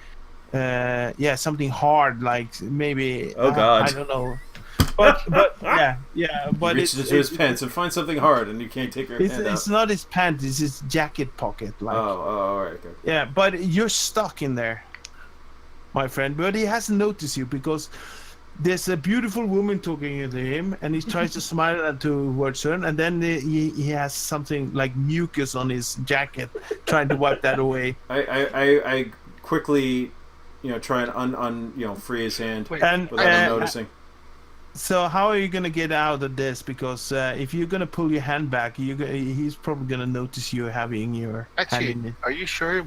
hard, like maybe. Oh, God. I don't know. But but He reaches into his pants and finds something hard, and you can't take your hand out. it's not his pants, it's his jacket pocket. Like, all right, okay. yeah, but you're stuck in there, my friend. But he hasn't noticed you because there's a beautiful woman talking to him, and he tries to smile towards her, and then he has something like mucus on his jacket, trying to wipe that away. I quickly, try and free his hand And without him noticing. so how are you gonna get out of this? Because if you're gonna pull your hand back, he's probably gonna notice you having your hand Actually, in it. are you sure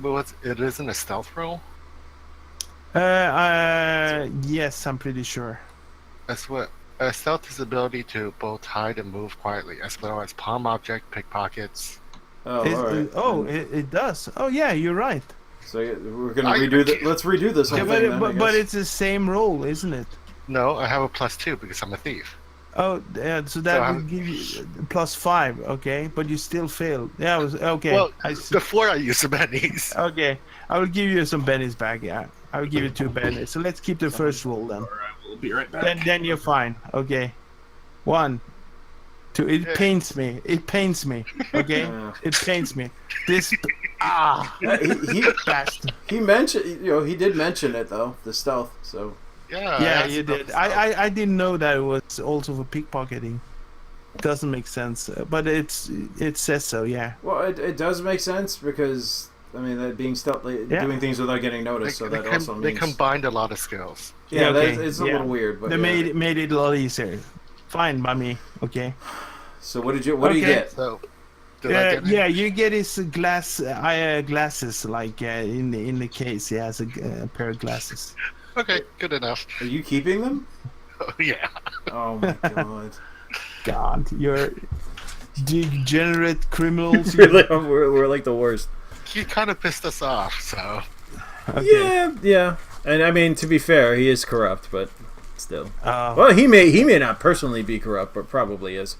it isn't a stealth roll? Yes, I'm pretty sure. That's what stealth is the ability to both hide and move quietly, as well as palm object, pickpockets. Oh, all right. It does. Oh yeah, you're right. So we're gonna redo that. Let's redo this whole Yeah, thing. then, I but guess. it's the same roll, isn't it? No, I have a +2 because I'm a thief. Oh, yeah, so that So will give you +5, okay? But you still failed. Yeah, it was okay. Well, I see. before I use some bennies. Okay, I will give you some bennies back. Yeah, I will give you 2 bennies. So let's keep the first roll then. Alright, we'll be right back. Then you're fine. Okay, 1, 2. It pains me. It pains me. Okay, it pains me. This he bastard. he mentioned he did mention it though, the stealth. So Yeah, Yeah, that's you the did. stealth. I didn't know that it was also for pickpocketing. Doesn't make sense, but it says so. Yeah. well, it does make sense because that being stealth, Yeah. doing things without getting noticed. So that also They means combined a lot of skills. yeah, okay, it's a yeah. little weird. But They yeah. made it a lot easier. Fine by me. Okay. So what do you Okay. get? So, did I get it? Yeah, you get his glasses, like in the case. He has a pair of glasses. Okay, good enough. Are you keeping them? Oh, yeah. Oh my god. God, you're degenerate criminals. we're like the worst. He kind of pissed us off, so. Okay. Yeah. And I mean, to be fair, he is corrupt, but still. Oh, Well, he may not personally be corrupt, but probably is.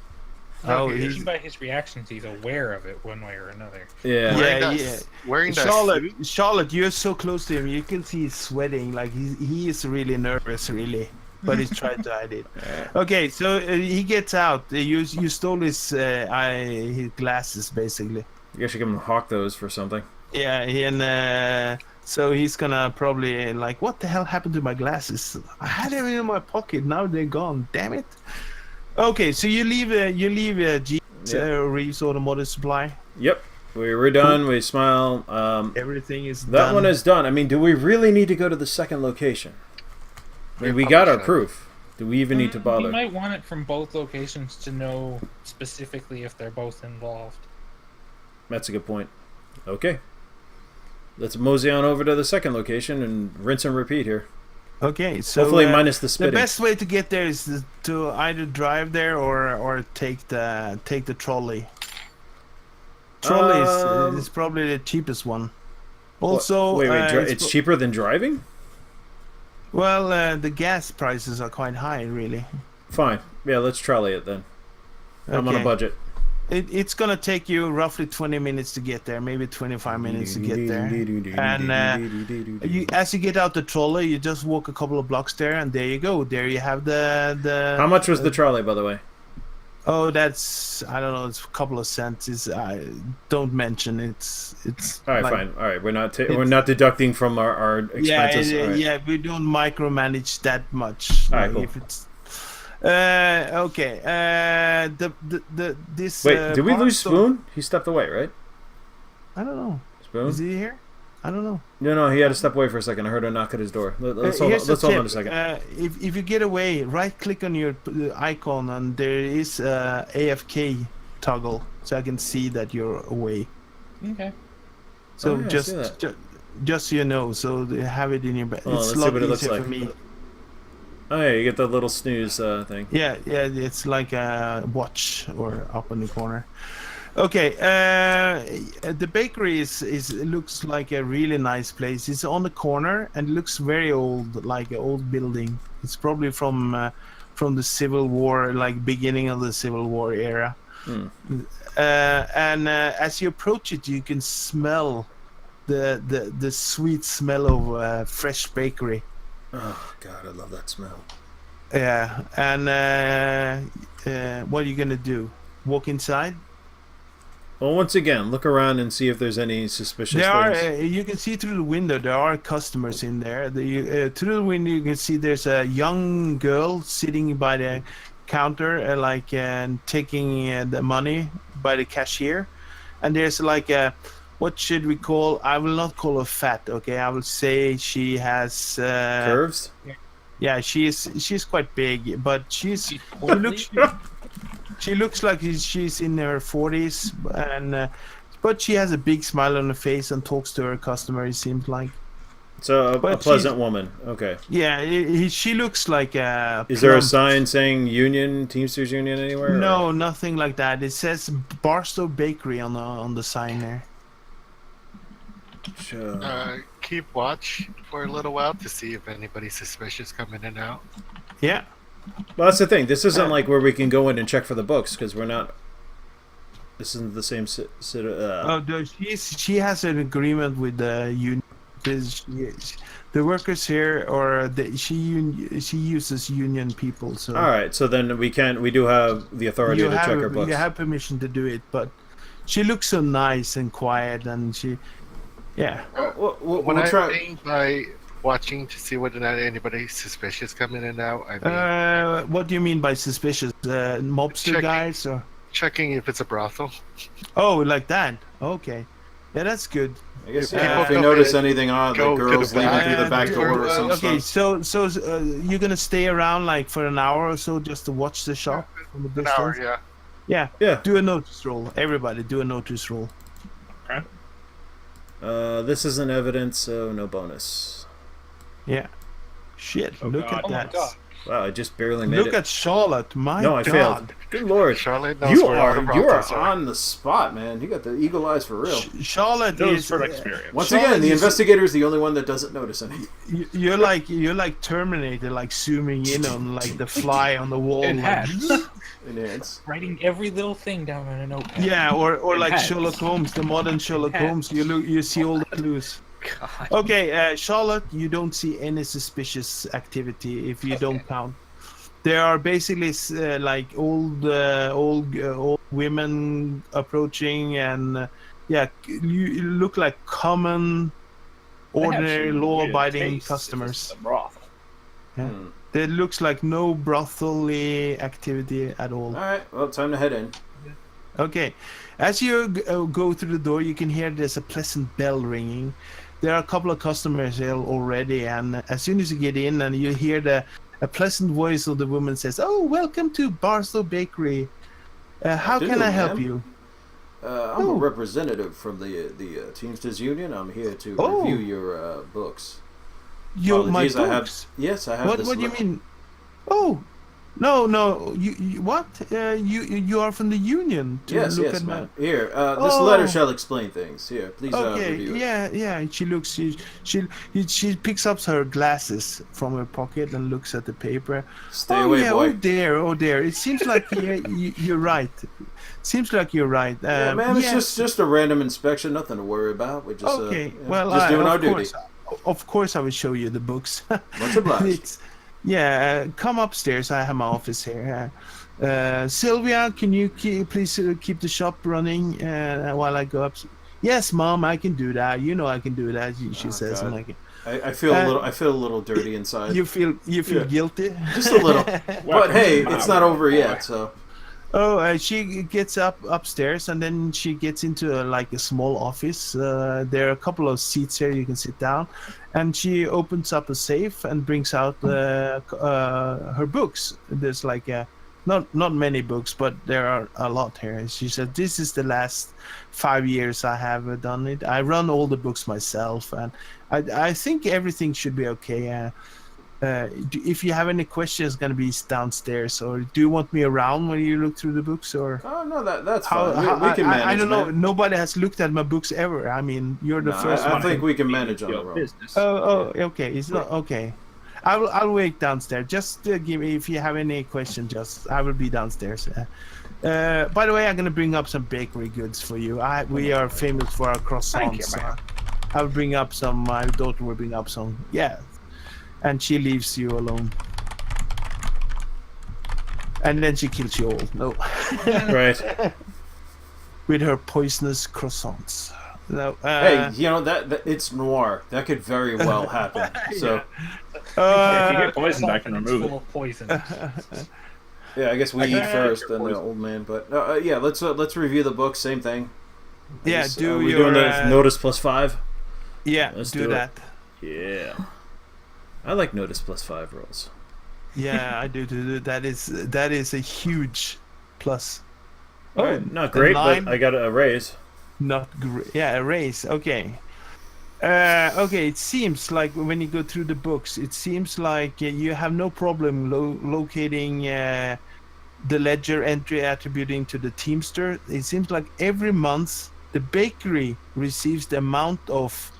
he's Just by his reactions, he's aware of it one way or another. Yeah. Wearing that Charlotte, you're so close to him. You can see he's sweating. Like he is really nervous, really. But he's trying to hide it. Okay, so he gets out. You stole his glasses, basically. I guess you can hawk those for something. Yeah, and so he's gonna probably like, what the hell happened to my glasses? I had them in my pocket. Now they're gone. Damn it. Okay, so you leave G Reeves Automotive Supply. Yep. We're done. We smile. Everything is That done. one is done. I mean, do we really need to go to the second location? I mean, we got our proof. Do we even need to You bother? might want it from both locations to know specifically if they're both involved. That's a good point. Okay. Let's mosey on over to the second location and rinse and repeat here. Okay, so Hopefully minus the the spitting. best way to get there is to either drive there or take the trolley. Trolley is probably the cheapest one. Also, Wait, it's cheaper than driving? well, the gas prices are quite high, really. Fine. Yeah, let's trolley it then. I'm on a Okay. budget. It's gonna take you roughly 20 minutes to get there, maybe 25 minutes to get there. And as you get out the trolley, you just walk a couple of blocks there, and there you go. There you have the. How much was the trolley, by the way? Oh, that's I don't know. It's a couple of cents. Don't mention. It's. All right, like- fine. All right, we're not deducting from our expenses. All right. Yeah. We don't micromanage that much. All right, Like, cool. If it's. Okay. This. Wait, did we park lose store- Spoon? He stepped away, right? I don't know. Spoon? Is he here? I don't know. No, he had to step away for a second. I heard a knock at his door. Let's hold on a second. If you get away, right-click on your icon, and there is AFK toggle, so I can see that you're away. Okay. So I just see that. just so you know, so they have it in your back. Oh, It's let's a see lot what it looks easier like. for me. Oh yeah, you get the little snooze thing. Yeah, it's like a watch or up in the corner. Okay, the bakery is looks like a really nice place. It's on the corner and looks very old, like an old building. It's probably from the Civil War, like beginning of the Civil War era. And as you approach it, you can smell the sweet smell of fresh bakery. Oh God, I love that smell. Yeah, and what are you gonna do? Walk inside? Well, once again, look around and see if there's any suspicious things. You can see through the window. There are customers in there. Through the window, you can see there's a young girl sitting by the counter, taking the money by the cashier, and there's like a. What should we call? I will not call her fat. Okay, I will say she has Curves. Yeah, she's quite big, but she looks like she's in her 40s, and but she has a big smile on her face and talks to her customer. It seems like. So a pleasant woman. Okay. Yeah, she looks like a. Is there a sign saying Union, Teamsters Union anywhere? No, or? nothing like that. It says Barstow Bakery on the sign there. Sure. Keep watch for a little while to see if anybody's suspicious come in and out. Yeah. Well, that's the thing. This isn't like where we can go in and check for the books because we're not. This isn't the same. She has an agreement with the union because the workers here, she uses union people. So. All right. So then we can. We do have the authority to check her books. You have permission to do it, but she looks so nice and quiet, and she. Yeah. When I think by watching to see whether or not anybody suspicious come in and out, I mean, what do you mean by suspicious? Mobster guys or checking if it's a brothel? Oh, like that. Okay, yeah, that's good. I guess if you notice anything odd, like girls leaving through the back door or something. Okay, so you're gonna stay around like for an hour or so just to watch the shop from a distance? An hour, yeah. Yeah. Do a notice roll. Everybody, do a notice roll. Okay. This isn't evidence, so no bonus. Yeah. Shit, look at that. Wow, I just barely made it. Look at Charlotte, my God. God. Failed. Good Lord. Charlotte knows You where all the are brothels are. on the spot, man. You got the eagle eyes for real. Charlotte Those is for experience. Once Charlotte again, the is- investigator is the only one that doesn't notice anything. You're like Terminator, like zooming in on like the fly on the wall. And like, hats. Enhance. Writing every little thing down on a notepad. yeah, or like hats. Sherlock Holmes, the modern Sherlock hats. Holmes. You see all the clues. God. Okay, Charlotte, you don't see any suspicious activity if you don't count. There are basically like old women approaching, and you look like common, ordinary, law-abiding customers. Brothel. Yeah. There looks like no brothel-y activity at all. Alright, well, time to head in. Okay, as you go through the door, you can hear there's a pleasant bell ringing. There are a couple of customers here already, and as soon as you get in, and you hear a pleasant voice of the woman says, "Oh, welcome to Barstow Bakery. How can I help you?" I'm a representative from the Teamsters Union. I'm here to review your books. My Apologies, books? Yes, I have. What do you mean? Oh, no. You what? You are from the union. Yes, at ma'am. Here, this letter shall explain things. Here, please review it. Yeah. She looks. She picks up her glasses from her pocket and looks at the paper. Stay away, boy. Oh dear. It seems like you're right. Seems like you're right. Yeah, ma'am, it's just a random inspection. Nothing to worry about. We just just doing our duty. Of course, I will show you the books. Much obliged. Come upstairs. I have my office here. Sylvia, can you please keep the shop running while I go up? Yes, Mom, I can do that. You know I can do that. She says, and I feel a little dirty inside. You feel guilty? Just a little. But hey, it's not over yet, so. Oh, she gets upstairs, and then she gets into like a small office. There are a couple of seats here you can sit down, and she opens up a safe and brings out her books. There's like not many books, but there are a lot here. She said, "This is the last 5 years I have done it. I run all the books myself, and I think everything should be okay." If you have any questions, gonna be downstairs, or do you want me around when you look through the books, or? Oh no, that's fine. We can manage. I don't know. man. Nobody has looked at my books ever. I mean, you're the first I one. think we can manage on Your our own. business. Oh, okay. It's not okay. I'll wait downstairs. Just give me if you have any question. I will be downstairs. By the way, I'm gonna bring up some bakery goods for you. We are famous for our Thank you, croissants. man. I'll bring up some. My daughter will bring up some. Yeah. And she leaves you alone. And then she kills you all. No. Right. With her poisonous croissants. No. Hey, you know that it's noir. That could very well happen. So If you get poisoned, I can remove Full it. of poison. yeah, I guess we I eat can first, your then the poison. old man. But yeah, let's review the book. Same thing. Yeah, Are do We your. doing the notice +5? Yeah, Let's do do it. that. Yeah. I like notice +5 rolls. Yeah, I do. That is a huge plus. Alright, not the great, line- but I got a raise. Not great. Yeah, a raise. Okay. Okay. It seems like when you go through the books, it seems like you have no problem locating the ledger entry attributing to the Teamster. It seems like every month the bakery receives the amount of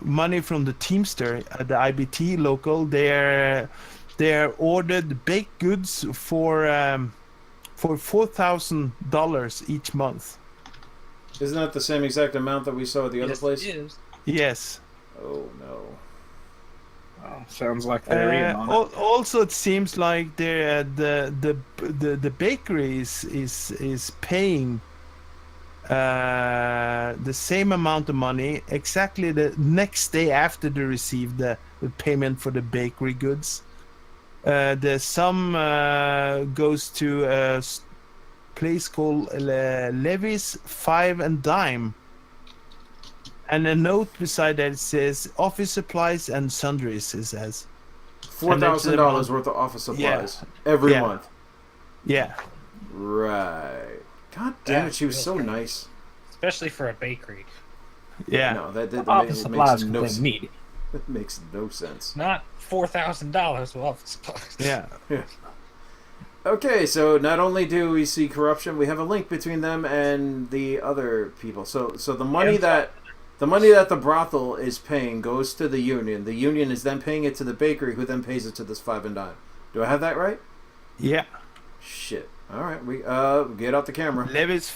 money from the Teamster at the IBT local. They're ordered baked goods for $4,000 each month. Isn't that the same exact amount that we saw at the other place? It is. Yes. Oh no. Oh, sounds like they're in on it. Also, it seems like the bakery is paying the same amount of money exactly the next day after they receive the payment for the bakery goods. The sum goes to a place called Levy's 5 and Dime, and a note beside that says office supplies and sundries. It says $4,000 worth of office supplies every Yeah. month. yeah. Right. God damn it, That's she was real so good. nice. Especially for a bakery. Yeah. No, that Office supplies makes no what they need. It makes no sense. Not $4,000 of office supplies. Yeah. Okay, so not only do we see corruption, we have a link between them and the other people. So the money that the brothel is paying goes to the union. The union is then paying it to the bakery, who then pays it to this 5 and Dime. Do I have that right? Yeah. Shit. All right, we get out the camera. Levy's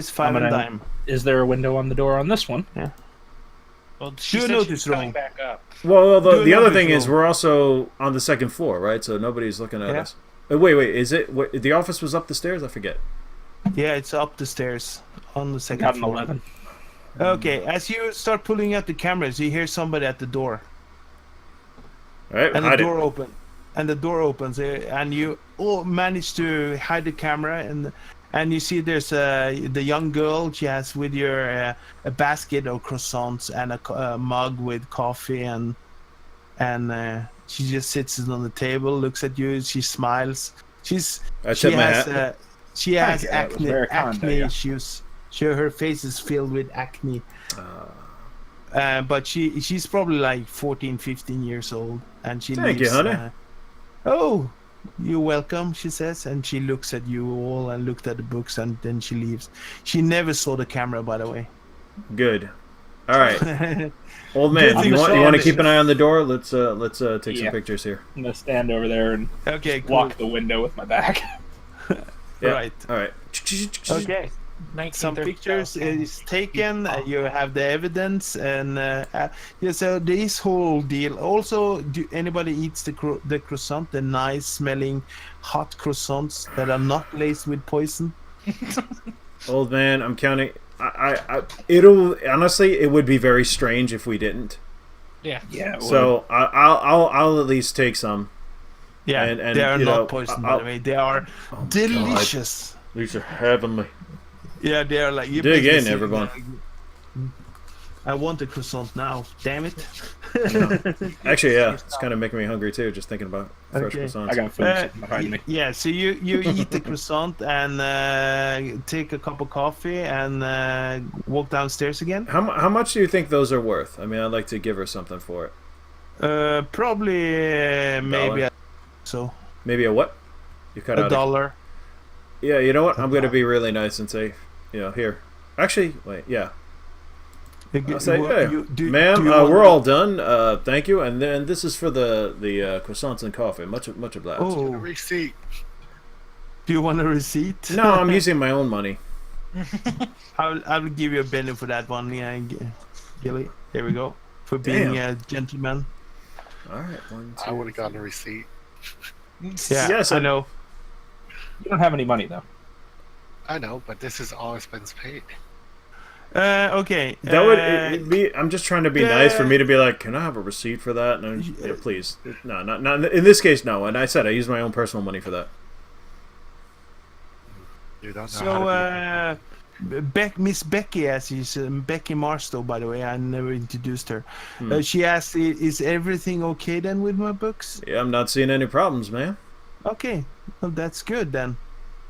5 and Dime. Is there a window on the door on this one? Well, she Do said notice she's coming wrong. back up. Well, Do the other another thing is roll. we're also on the second floor, right? So nobody's looking at Yeah. us. Wait, is it? The office was up the stairs? I forget. Yeah, it's up the stairs on the second Got an floor. 11. Okay, as you start pulling out the cameras, you hear somebody at the door, All right, and the hide door it. opens, and you all manage to hide the camera, and you see there's the young girl. She has with her a basket of croissants and a mug with coffee, and she just sits on the table, looks at you, she smiles. I She tip my has hat. she has you, that was very kind of acne you. issues. Her face is filled with acne. But she's probably like 14, 15 years old, and she Thank you, leaves, honey. Oh, you're welcome, she says, and she looks at you all and looked at the books, and then she leaves. She never saw the camera, by the way. Good. All right, old man. Good You thing want to so. keep an eye on the door? Let's take some Yeah. pictures here. I'm gonna stand over there and Okay, cool. walk the window with my back. Yeah. Right. All right. Okay. Some 1930 pictures style. is taken. You have the evidence, and yeah. So this whole deal. Also, do anybody eats the croissant, the nice smelling, hot croissants that are not laced with poison? Old man, I'm counting. It'll honestly, it would be very strange if we didn't. Yeah. Yeah. So I'll at least take some. Yeah, and they are you not know, poisoned, by the way. They are delicious. These are heavenly. Yeah, they are like... You Dig in, basically- everyone. I want a croissant now. Damn it. Actually, yeah, it's kind of making me hungry too, just thinking about fresh Okay. croissants. I got food sitting behind me. Yeah, so you eat the croissant and take a cup of coffee and walk downstairs again. How much do you think those are worth? I mean, I'd like to give her something for it. Probably maybe so Maybe a what? You cut out $1. Yeah, you know what? I'm going to be really nice and say, here. Actually, wait, yeah. I'll say, hey, ma'am, we're all done. Thank you. And then this is for the croissants and coffee. Much obliged. Oh, Receipt. do you want a receipt? No, I'm using my own money. I'll give you a penny for that one, yeah, Gilly. There we go. For being a gentleman. All right, I would have gotten a receipt. Yeah, Yes, I know. You don't have any money though. I know, but this is all expense paid. Okay. That would be. I'm just trying to be nice for me to be like, can I have a receipt for that? No, yeah, please. No, not in this case. No. And I said I use my own personal money for that. You don't know how to Miss Becky, as she's Becky Marstow, by the way, I never introduced her. She asked, "Is everything okay then with my books?" Yeah, I'm not seeing any problems, man. Okay, well that's good then.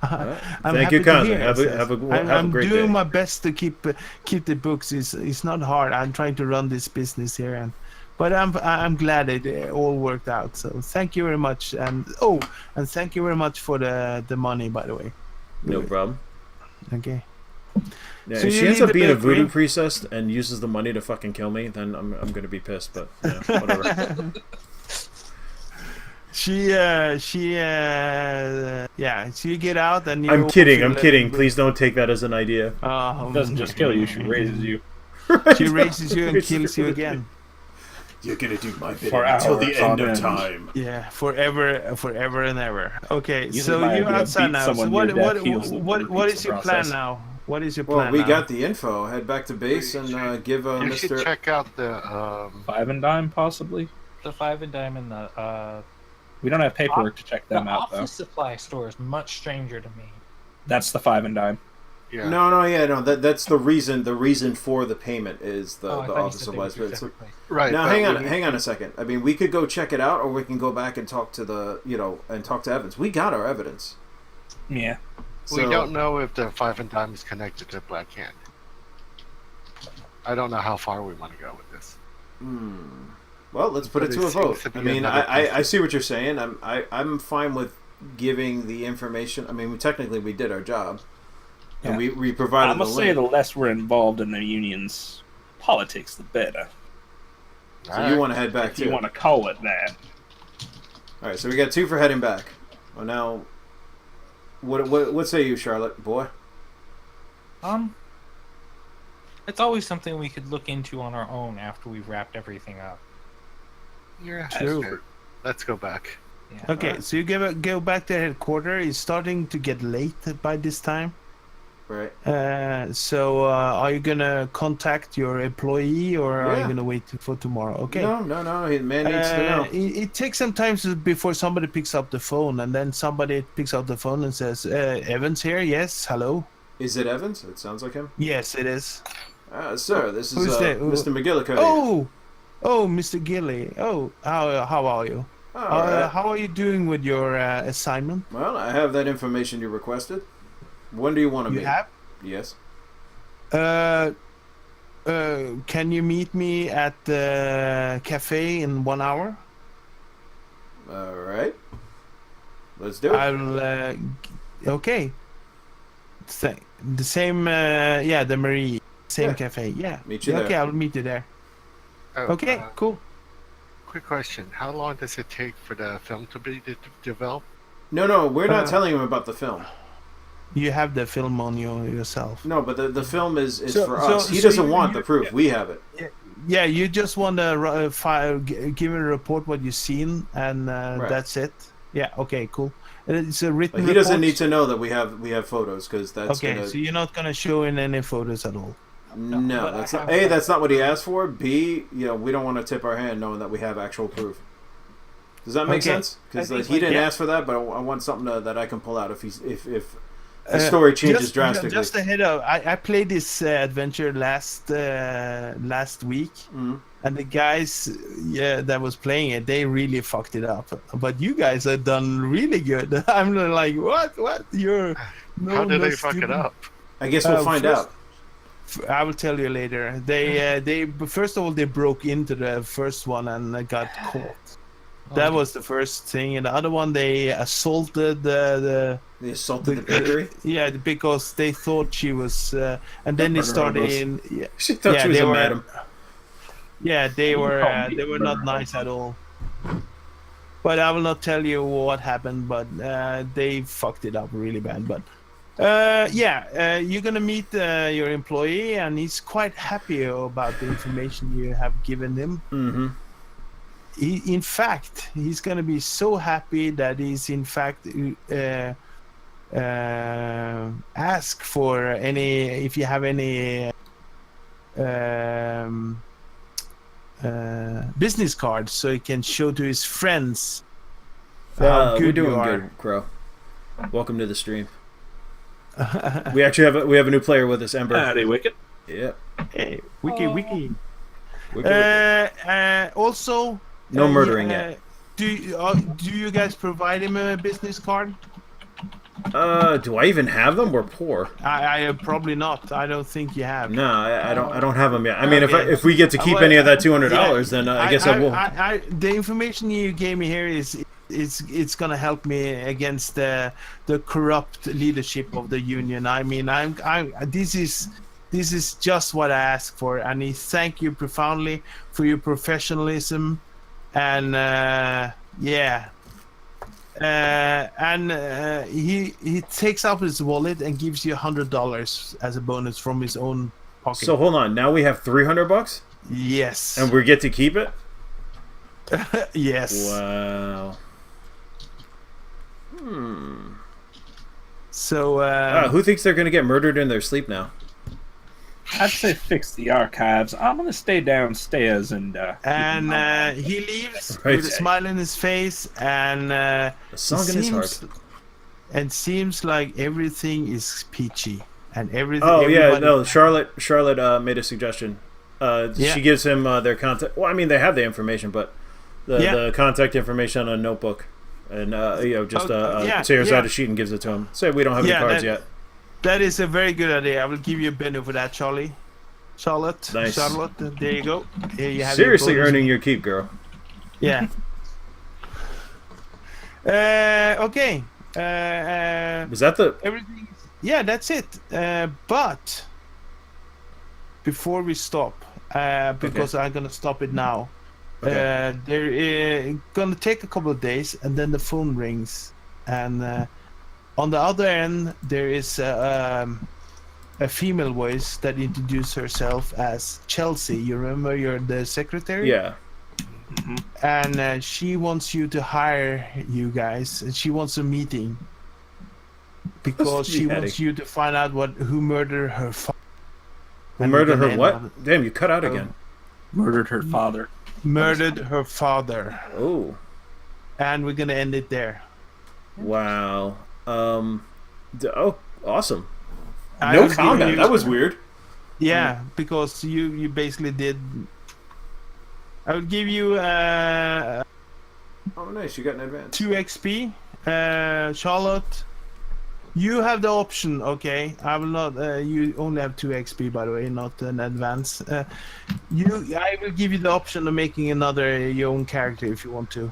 Right. I'm Thank you happy to kindly. hear, Have it a I'm great doing day. my best to keep the books. It's not hard. I'm trying to run this business here, but I'm glad it all worked out. So thank you very much, and thank you very much for the money, by the way. No problem. Okay. Yeah, So if you she ends need up the being a bakery? voodoo priestess and uses the money to fucking kill me, then I'm gonna be pissed. But whatever. So you get out and you... I'm kidding. Please don't take that as an idea. It doesn't just kill you; she raises you. She raises you and kills you again. You're gonna do my bidding For until hours the end on of end. time. Yeah, forever and ever. Okay, Using so my you're idea, outside beat now. So someone what near death, heals them, what repeats is the your plan process. now? What is your Well, plan we now? got the info. Head back to base and give You should Mr. check out the Five and dime, possibly. The Five and Dime and the We don't have paperwork to check them out, office though. supply store is much stranger to me. That's the five and dime. yeah. No. That's the reason. The reason for the payment is the I thought you office said they were supplies. two But it's- separate places. Right. Now, but hang on a second. I mean, we could go check it out, or we can go back and talk to and talk to Evans. We got our evidence. Yeah. We So- don't know if the Five and Dime is connected to Black Hand. I don't know how far we want to go with this. Well, let's put But it to a it seems vote. to be I mean, another I see what you're saying. I'm fine with giving the information. I mean, technically we did our job, and Yeah. we I provided the must say, link. the less we're involved in the union's politics, the better. So you want to head back If you too? want to call it that. All right. So we got 2 for heading back. Well, now, what say you, Charlotte, boy? It's always something we could look into on our own after we've wrapped everything up. Yeah, True. sure. Let's go back. Yeah. Okay, so you go back to headquarters. It's starting to get late by this time. Right. So are you gonna contact your employee, or are you Yeah. gonna wait for tomorrow? Okay. No. The man needs to know. It takes some time before somebody picks up the phone, and then somebody picks up the phone and says, "Evans here? Yes, hello. Is it Evans? It sounds like him. Yes, it is. Sir, this is Who's that? Mr. McGillicuddy. Oh, Mr. Gilly. Oh, how are you? All right. How are you doing with your assignment? Well, I have that information you requested. When do you want to You meet? have? Yes. Can you meet me at the cafe in 1 hour? All right. Let's do it. I'll. Okay. The same. The Marie. Same Yeah. cafe. Yeah. Meet you Okay, there. I'll meet you there. Oh, Okay, cool. Quick question. How long does it take for the film to be developed? No, we're not Uh, telling him about the film. You have the film on yourself. No, but the film is So- for so- us. He so doesn't you- want you- the proof. We have it. Yeah, you just want to give a report what you've seen, and Right. that's it. Yeah. Okay. Cool. And it's a written. But he doesn't report? need to know that we have photos because that's Okay, gonna. so you're not gonna show in any photos at all. No, but that's I not. have- A, that's not what he asked for. B, we don't want to tip our hand knowing that we have actual proof. Does that make Okay. sense? Because I think he didn't yeah. ask for that, but I want something that I can pull out if the story changes drastically. Just ahead of, I played this adventure last week, and the guys that was playing it, they really fucked it up. But you guys have done really good. I'm like, what? You're How did they fuck it up? I guess we'll find out. I will tell you later. They first of all they broke into the first one and got caught. That was the first thing, and the other one they assaulted the They assaulted the bakery. Yeah, because they thought she was, and then they started in. Yeah, She thought she was they a were, madam. Yeah, they were not nice at all. But I will not tell you what happened. But they fucked it up really bad. But you're gonna meet your employee, and he's quite happy about the information you have given him. Mm-hmm. In fact, he's gonna be so happy that he's in fact ask for if you have any business cards so he can show to his friends how We're good doing you are. good, Crow. Welcome to the stream. We actually have a new player with us, Ember. Howdy, Wicked. Yep. Hey, wiki. Wicked. Also, No murdering yet. Do you guys provide him a business card? Do I even have them? We're poor. I probably not. I don't think you have. No, I don't have them yet. I mean, Okay. if we get to keep any of that $200, then I guess I will. The information you gave me here it's gonna help me against the corrupt leadership of the union. I mean, this is just what I asked for, and I thank you profoundly for your professionalism, and he takes out his wallet and gives you $100 as a bonus from his own pocket. So hold on. Now we have $300, Yes. and we get to keep it. Yes. Wow. So Who thinks they're gonna get murdered in their sleep now? I'd say fix the archives. I'm gonna stay downstairs and he leaves Right. with a smile on his face, and A song in his heart. and seems like everything is peachy and everything. Oh yeah, everybody- no. Charlotte made a suggestion. She gives him their contact. Well, I mean, they have the information, but the contact information on a notebook, and tears out a sheet and gives it to him. Say we don't have any cards yet. That is a very good idea. I will give you a benefit for that, Charlotte. Nice. Charlotte, there you go. Here you have Seriously, your bonus. earning your keep, girl. Yeah. Okay. Was that the? Everything. Yeah, that's it. But before we stop, because I'm gonna stop it now. Okay. They're gonna take a couple of days, and then the phone rings, and on the other end there is a female voice that introduces herself as Chelsea. You remember, you're the secretary. Yeah. And she wants you to hire you guys, and she wants a meeting because she wants you to find out who murdered her father. Who murdered her what? Damn, you cut out again. murdered her father. Murdered her father. Oh. And we're gonna end it there. Wow. Awesome. I No was giving combat. you- That was weird. Yeah, because you basically did. I would give you Oh, nice. You got an advance. 2 XP. Charlotte, you have the option. Okay, I will not. You only have 2 XP, by the way, not an advance. I will give you the option of making your own character if you want to.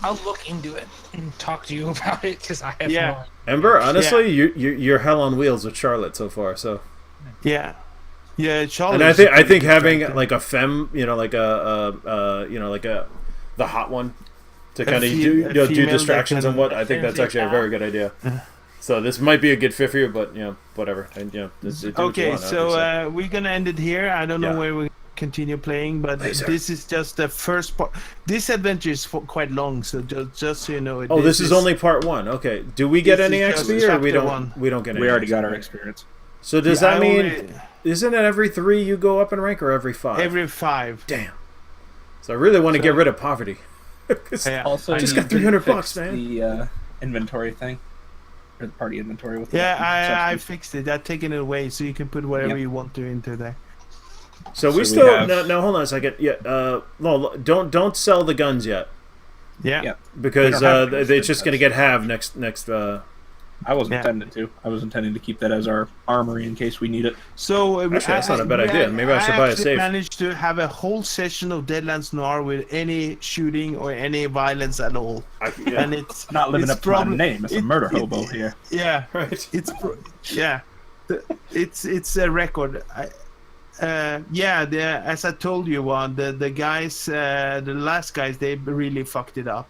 I'll look into it and talk to you about it because I have Yeah. no. Ember, honestly, you're hell on wheels with Charlotte so far. So. Yeah, Charlotte. And I think having like a femme, like the hot one to kind of do distractions and what, I think that's actually a very good idea. So this might be a good fit for you, but whatever. And do what you Okay, want, so obviously. we're gonna end it here. I don't know Yeah. where we continue playing, but Hey, sir. this is just the first part. This adventure is quite long, so just so you know. Oh, this is only part 1. Okay. Do we get This any is just XP or we chapter don't? 1. We don't get any. We already XP. got our experience. So does that mean? Isn't it every 3 you go up in rank, or every 5? Every 5. Damn. So I really want to get rid of poverty. Yeah. Also, I just you got did $300, fix man. The inventory thing, or the party inventory with Yeah, the I substance. fixed it. I've taken it away, so you can put whatever Yep. you want to into there. So we we still have- no. Hold on a second. Yeah. No, don't sell the guns yet Yeah. Yeah. because We don't have it's just gonna get halved next. I wasn't Yeah. intending to. I was intending to keep that as our armory in case we need it. So Actually, that's not a bad idea. Maybe I should buy a actually safe. managed to have a whole session of Deadlands Noir with any shooting or any violence at all, and it's Not living it's up to my name. It's a murder hobo here. Yeah, Right. It's a record. As I told you, the guys, the last guys, they really fucked it up.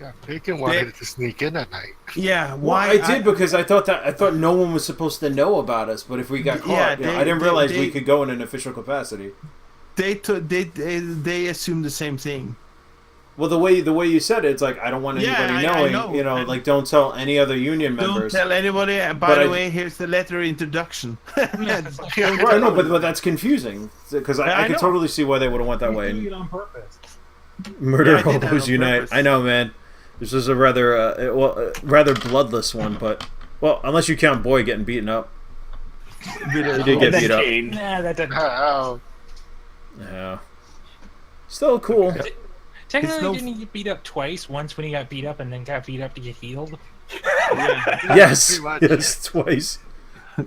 Yeah, Bacon wanted to sneak in at night. Yeah, Well, why? I did because I thought no one was supposed to know about us. But if we got caught, Yeah, I didn't realize we they- could go in an official capacity. they assumed the same thing. Well, the way you said it, it's like I don't want Yeah, anybody I knowing. know. You know, like don't tell any other union Don't members. tell anybody. By But the I- way, here's the letter introduction. Right, no, but that's confusing because I I can know. totally see why they would have went that way. it on purpose. Murder Yeah, I did that hobos on unite. purpose. I know, man. This was a rather bloodless one, but unless you count Boy getting beaten up. He did get beat up. Nah, that doesn't. Oh, Yeah. Still cool. Technically, no- didn't he get beat up twice? Once when he got beat up, and then got beat up to get healed. Yes. pretty much. Yes, twice.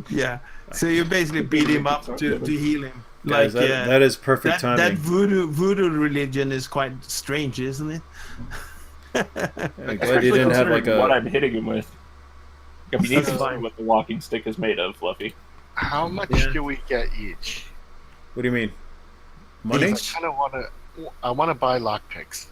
Yeah. So you basically beat him up to heal him. Guys, that is perfect that timing. voodoo religion is quite strange, isn't it? I'm glad you didn't have like what a. I'm hitting him with. I mean, That's this is fine. what the walking stick is made of, Fluffy. how much Yeah. do we get each? What do you mean? Money? I kind of want to. I want to buy lockpicks.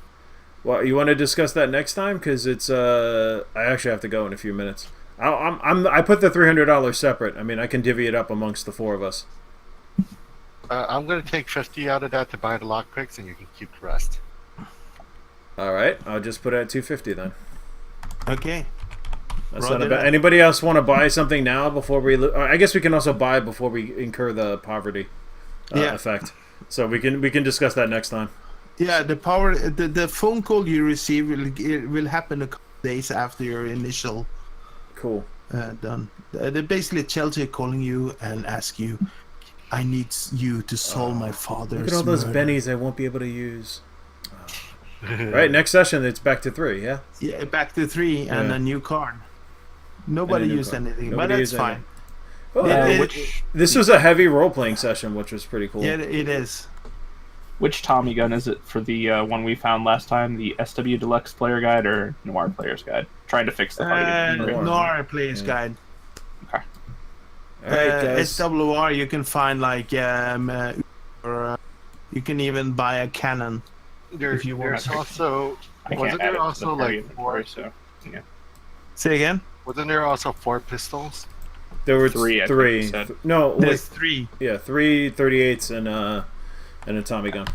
Well, you want to discuss that next time because it's. I actually have to go in a few minutes. I put the $300 separate. I mean, I can divvy it up amongst the four of us. I'm gonna take 50 out of that to buy the lockpicks, and you can keep the rest. All right, I'll just put it at $250 then. Okay. That's Roger not a bad. that. Anybody else want to buy something now before we? I guess we can also buy before we incur the poverty Yeah. effect. So we can discuss that next time. Yeah, the phone call you receive will happen a couple days after your initial Cool. done. They're basically Chelsea calling you and ask you, "I need you to solve my father's Look at all those murder." bennies I won't be able to use. Right, next session it's back to 3. Yeah. Yeah, back to 3 and Yeah. a new card. Nobody And a new used card. anything, Nobody but that's used fine. Well, this was a heavy role playing session, which was pretty cool. Yeah, it is. Which Tommy gun is it for the one we found last time? The SW Deluxe Player Guide or Noir Player's Guide? Trying to fix the fight. Noir Player's Guide. Okay. All right, guys. SWR, you can find like or you can even buy a cannon. If you want. There's also I wasn't can't add there it to the also party like inventory, 4? so Say again. Wasn't there also 4 pistols? There were 3, I think three. you said. No, wait, There's 3. yeah, 3 38s and a Tommy gun.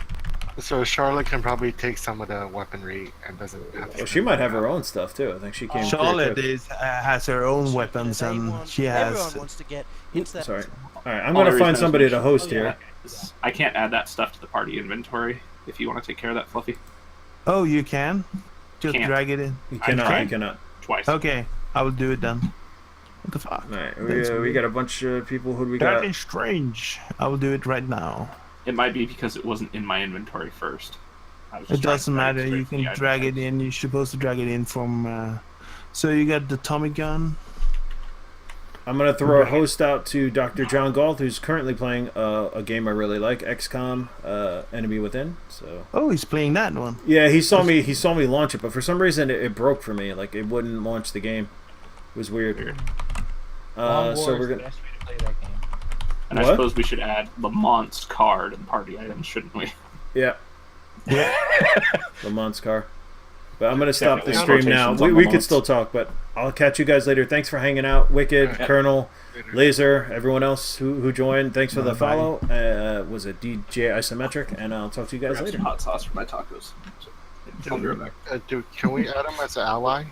So Charlotte can probably take some of the weaponry and doesn't have to. Well, she might have her own stuff too. I think she came. Charlotte pre-equipped. has her own weapons and she Everyone has. wants to get into that. Sorry. All right, I'm Only gonna reason find is somebody we to should- host oh, here. yeah. I can't add that stuff to the party inventory. If you want to take care of that, Fluffy. Oh, you can. Just Can't. drag it in. You cannot. Okay. You cannot. Twice. Okay, I will do it then. What the fuck? All right, That's we weird. got a bunch of people. Who do we That got? is strange. I will do it right now. It might be because it wasn't in my inventory first. I was It just trying to doesn't drag matter. straight You from the can drag it items. in. You're supposed to drag it in from. So you got the Tommy gun. I'm gonna throw a host out to Dr. John Galt, who's currently playing a game I really like, XCOM, Enemy Within. So Oh, he's playing that one. yeah, he saw me launch it, but for some reason it broke for me. Like it wouldn't launch the game. It was weird. So we're gonna. Play that game. And What? I suppose we should add Lamont's card and party items, shouldn't we? Yeah. Yeah. Lamont's car. But I'm gonna stop the Definitely stream now. rotations on We could Lamont's. still talk, but I'll catch you guys later. Thanks for hanging out, Wicked, Yeah. Colonel, Later. Laser, everyone else who joined. Thanks for the Bye-bye. follow. Was it DJ Isometric? And I'll talk to you guys Grab later. some hot sauce for my tacos. So, I'll be right back. Dude, can we add him as an ally?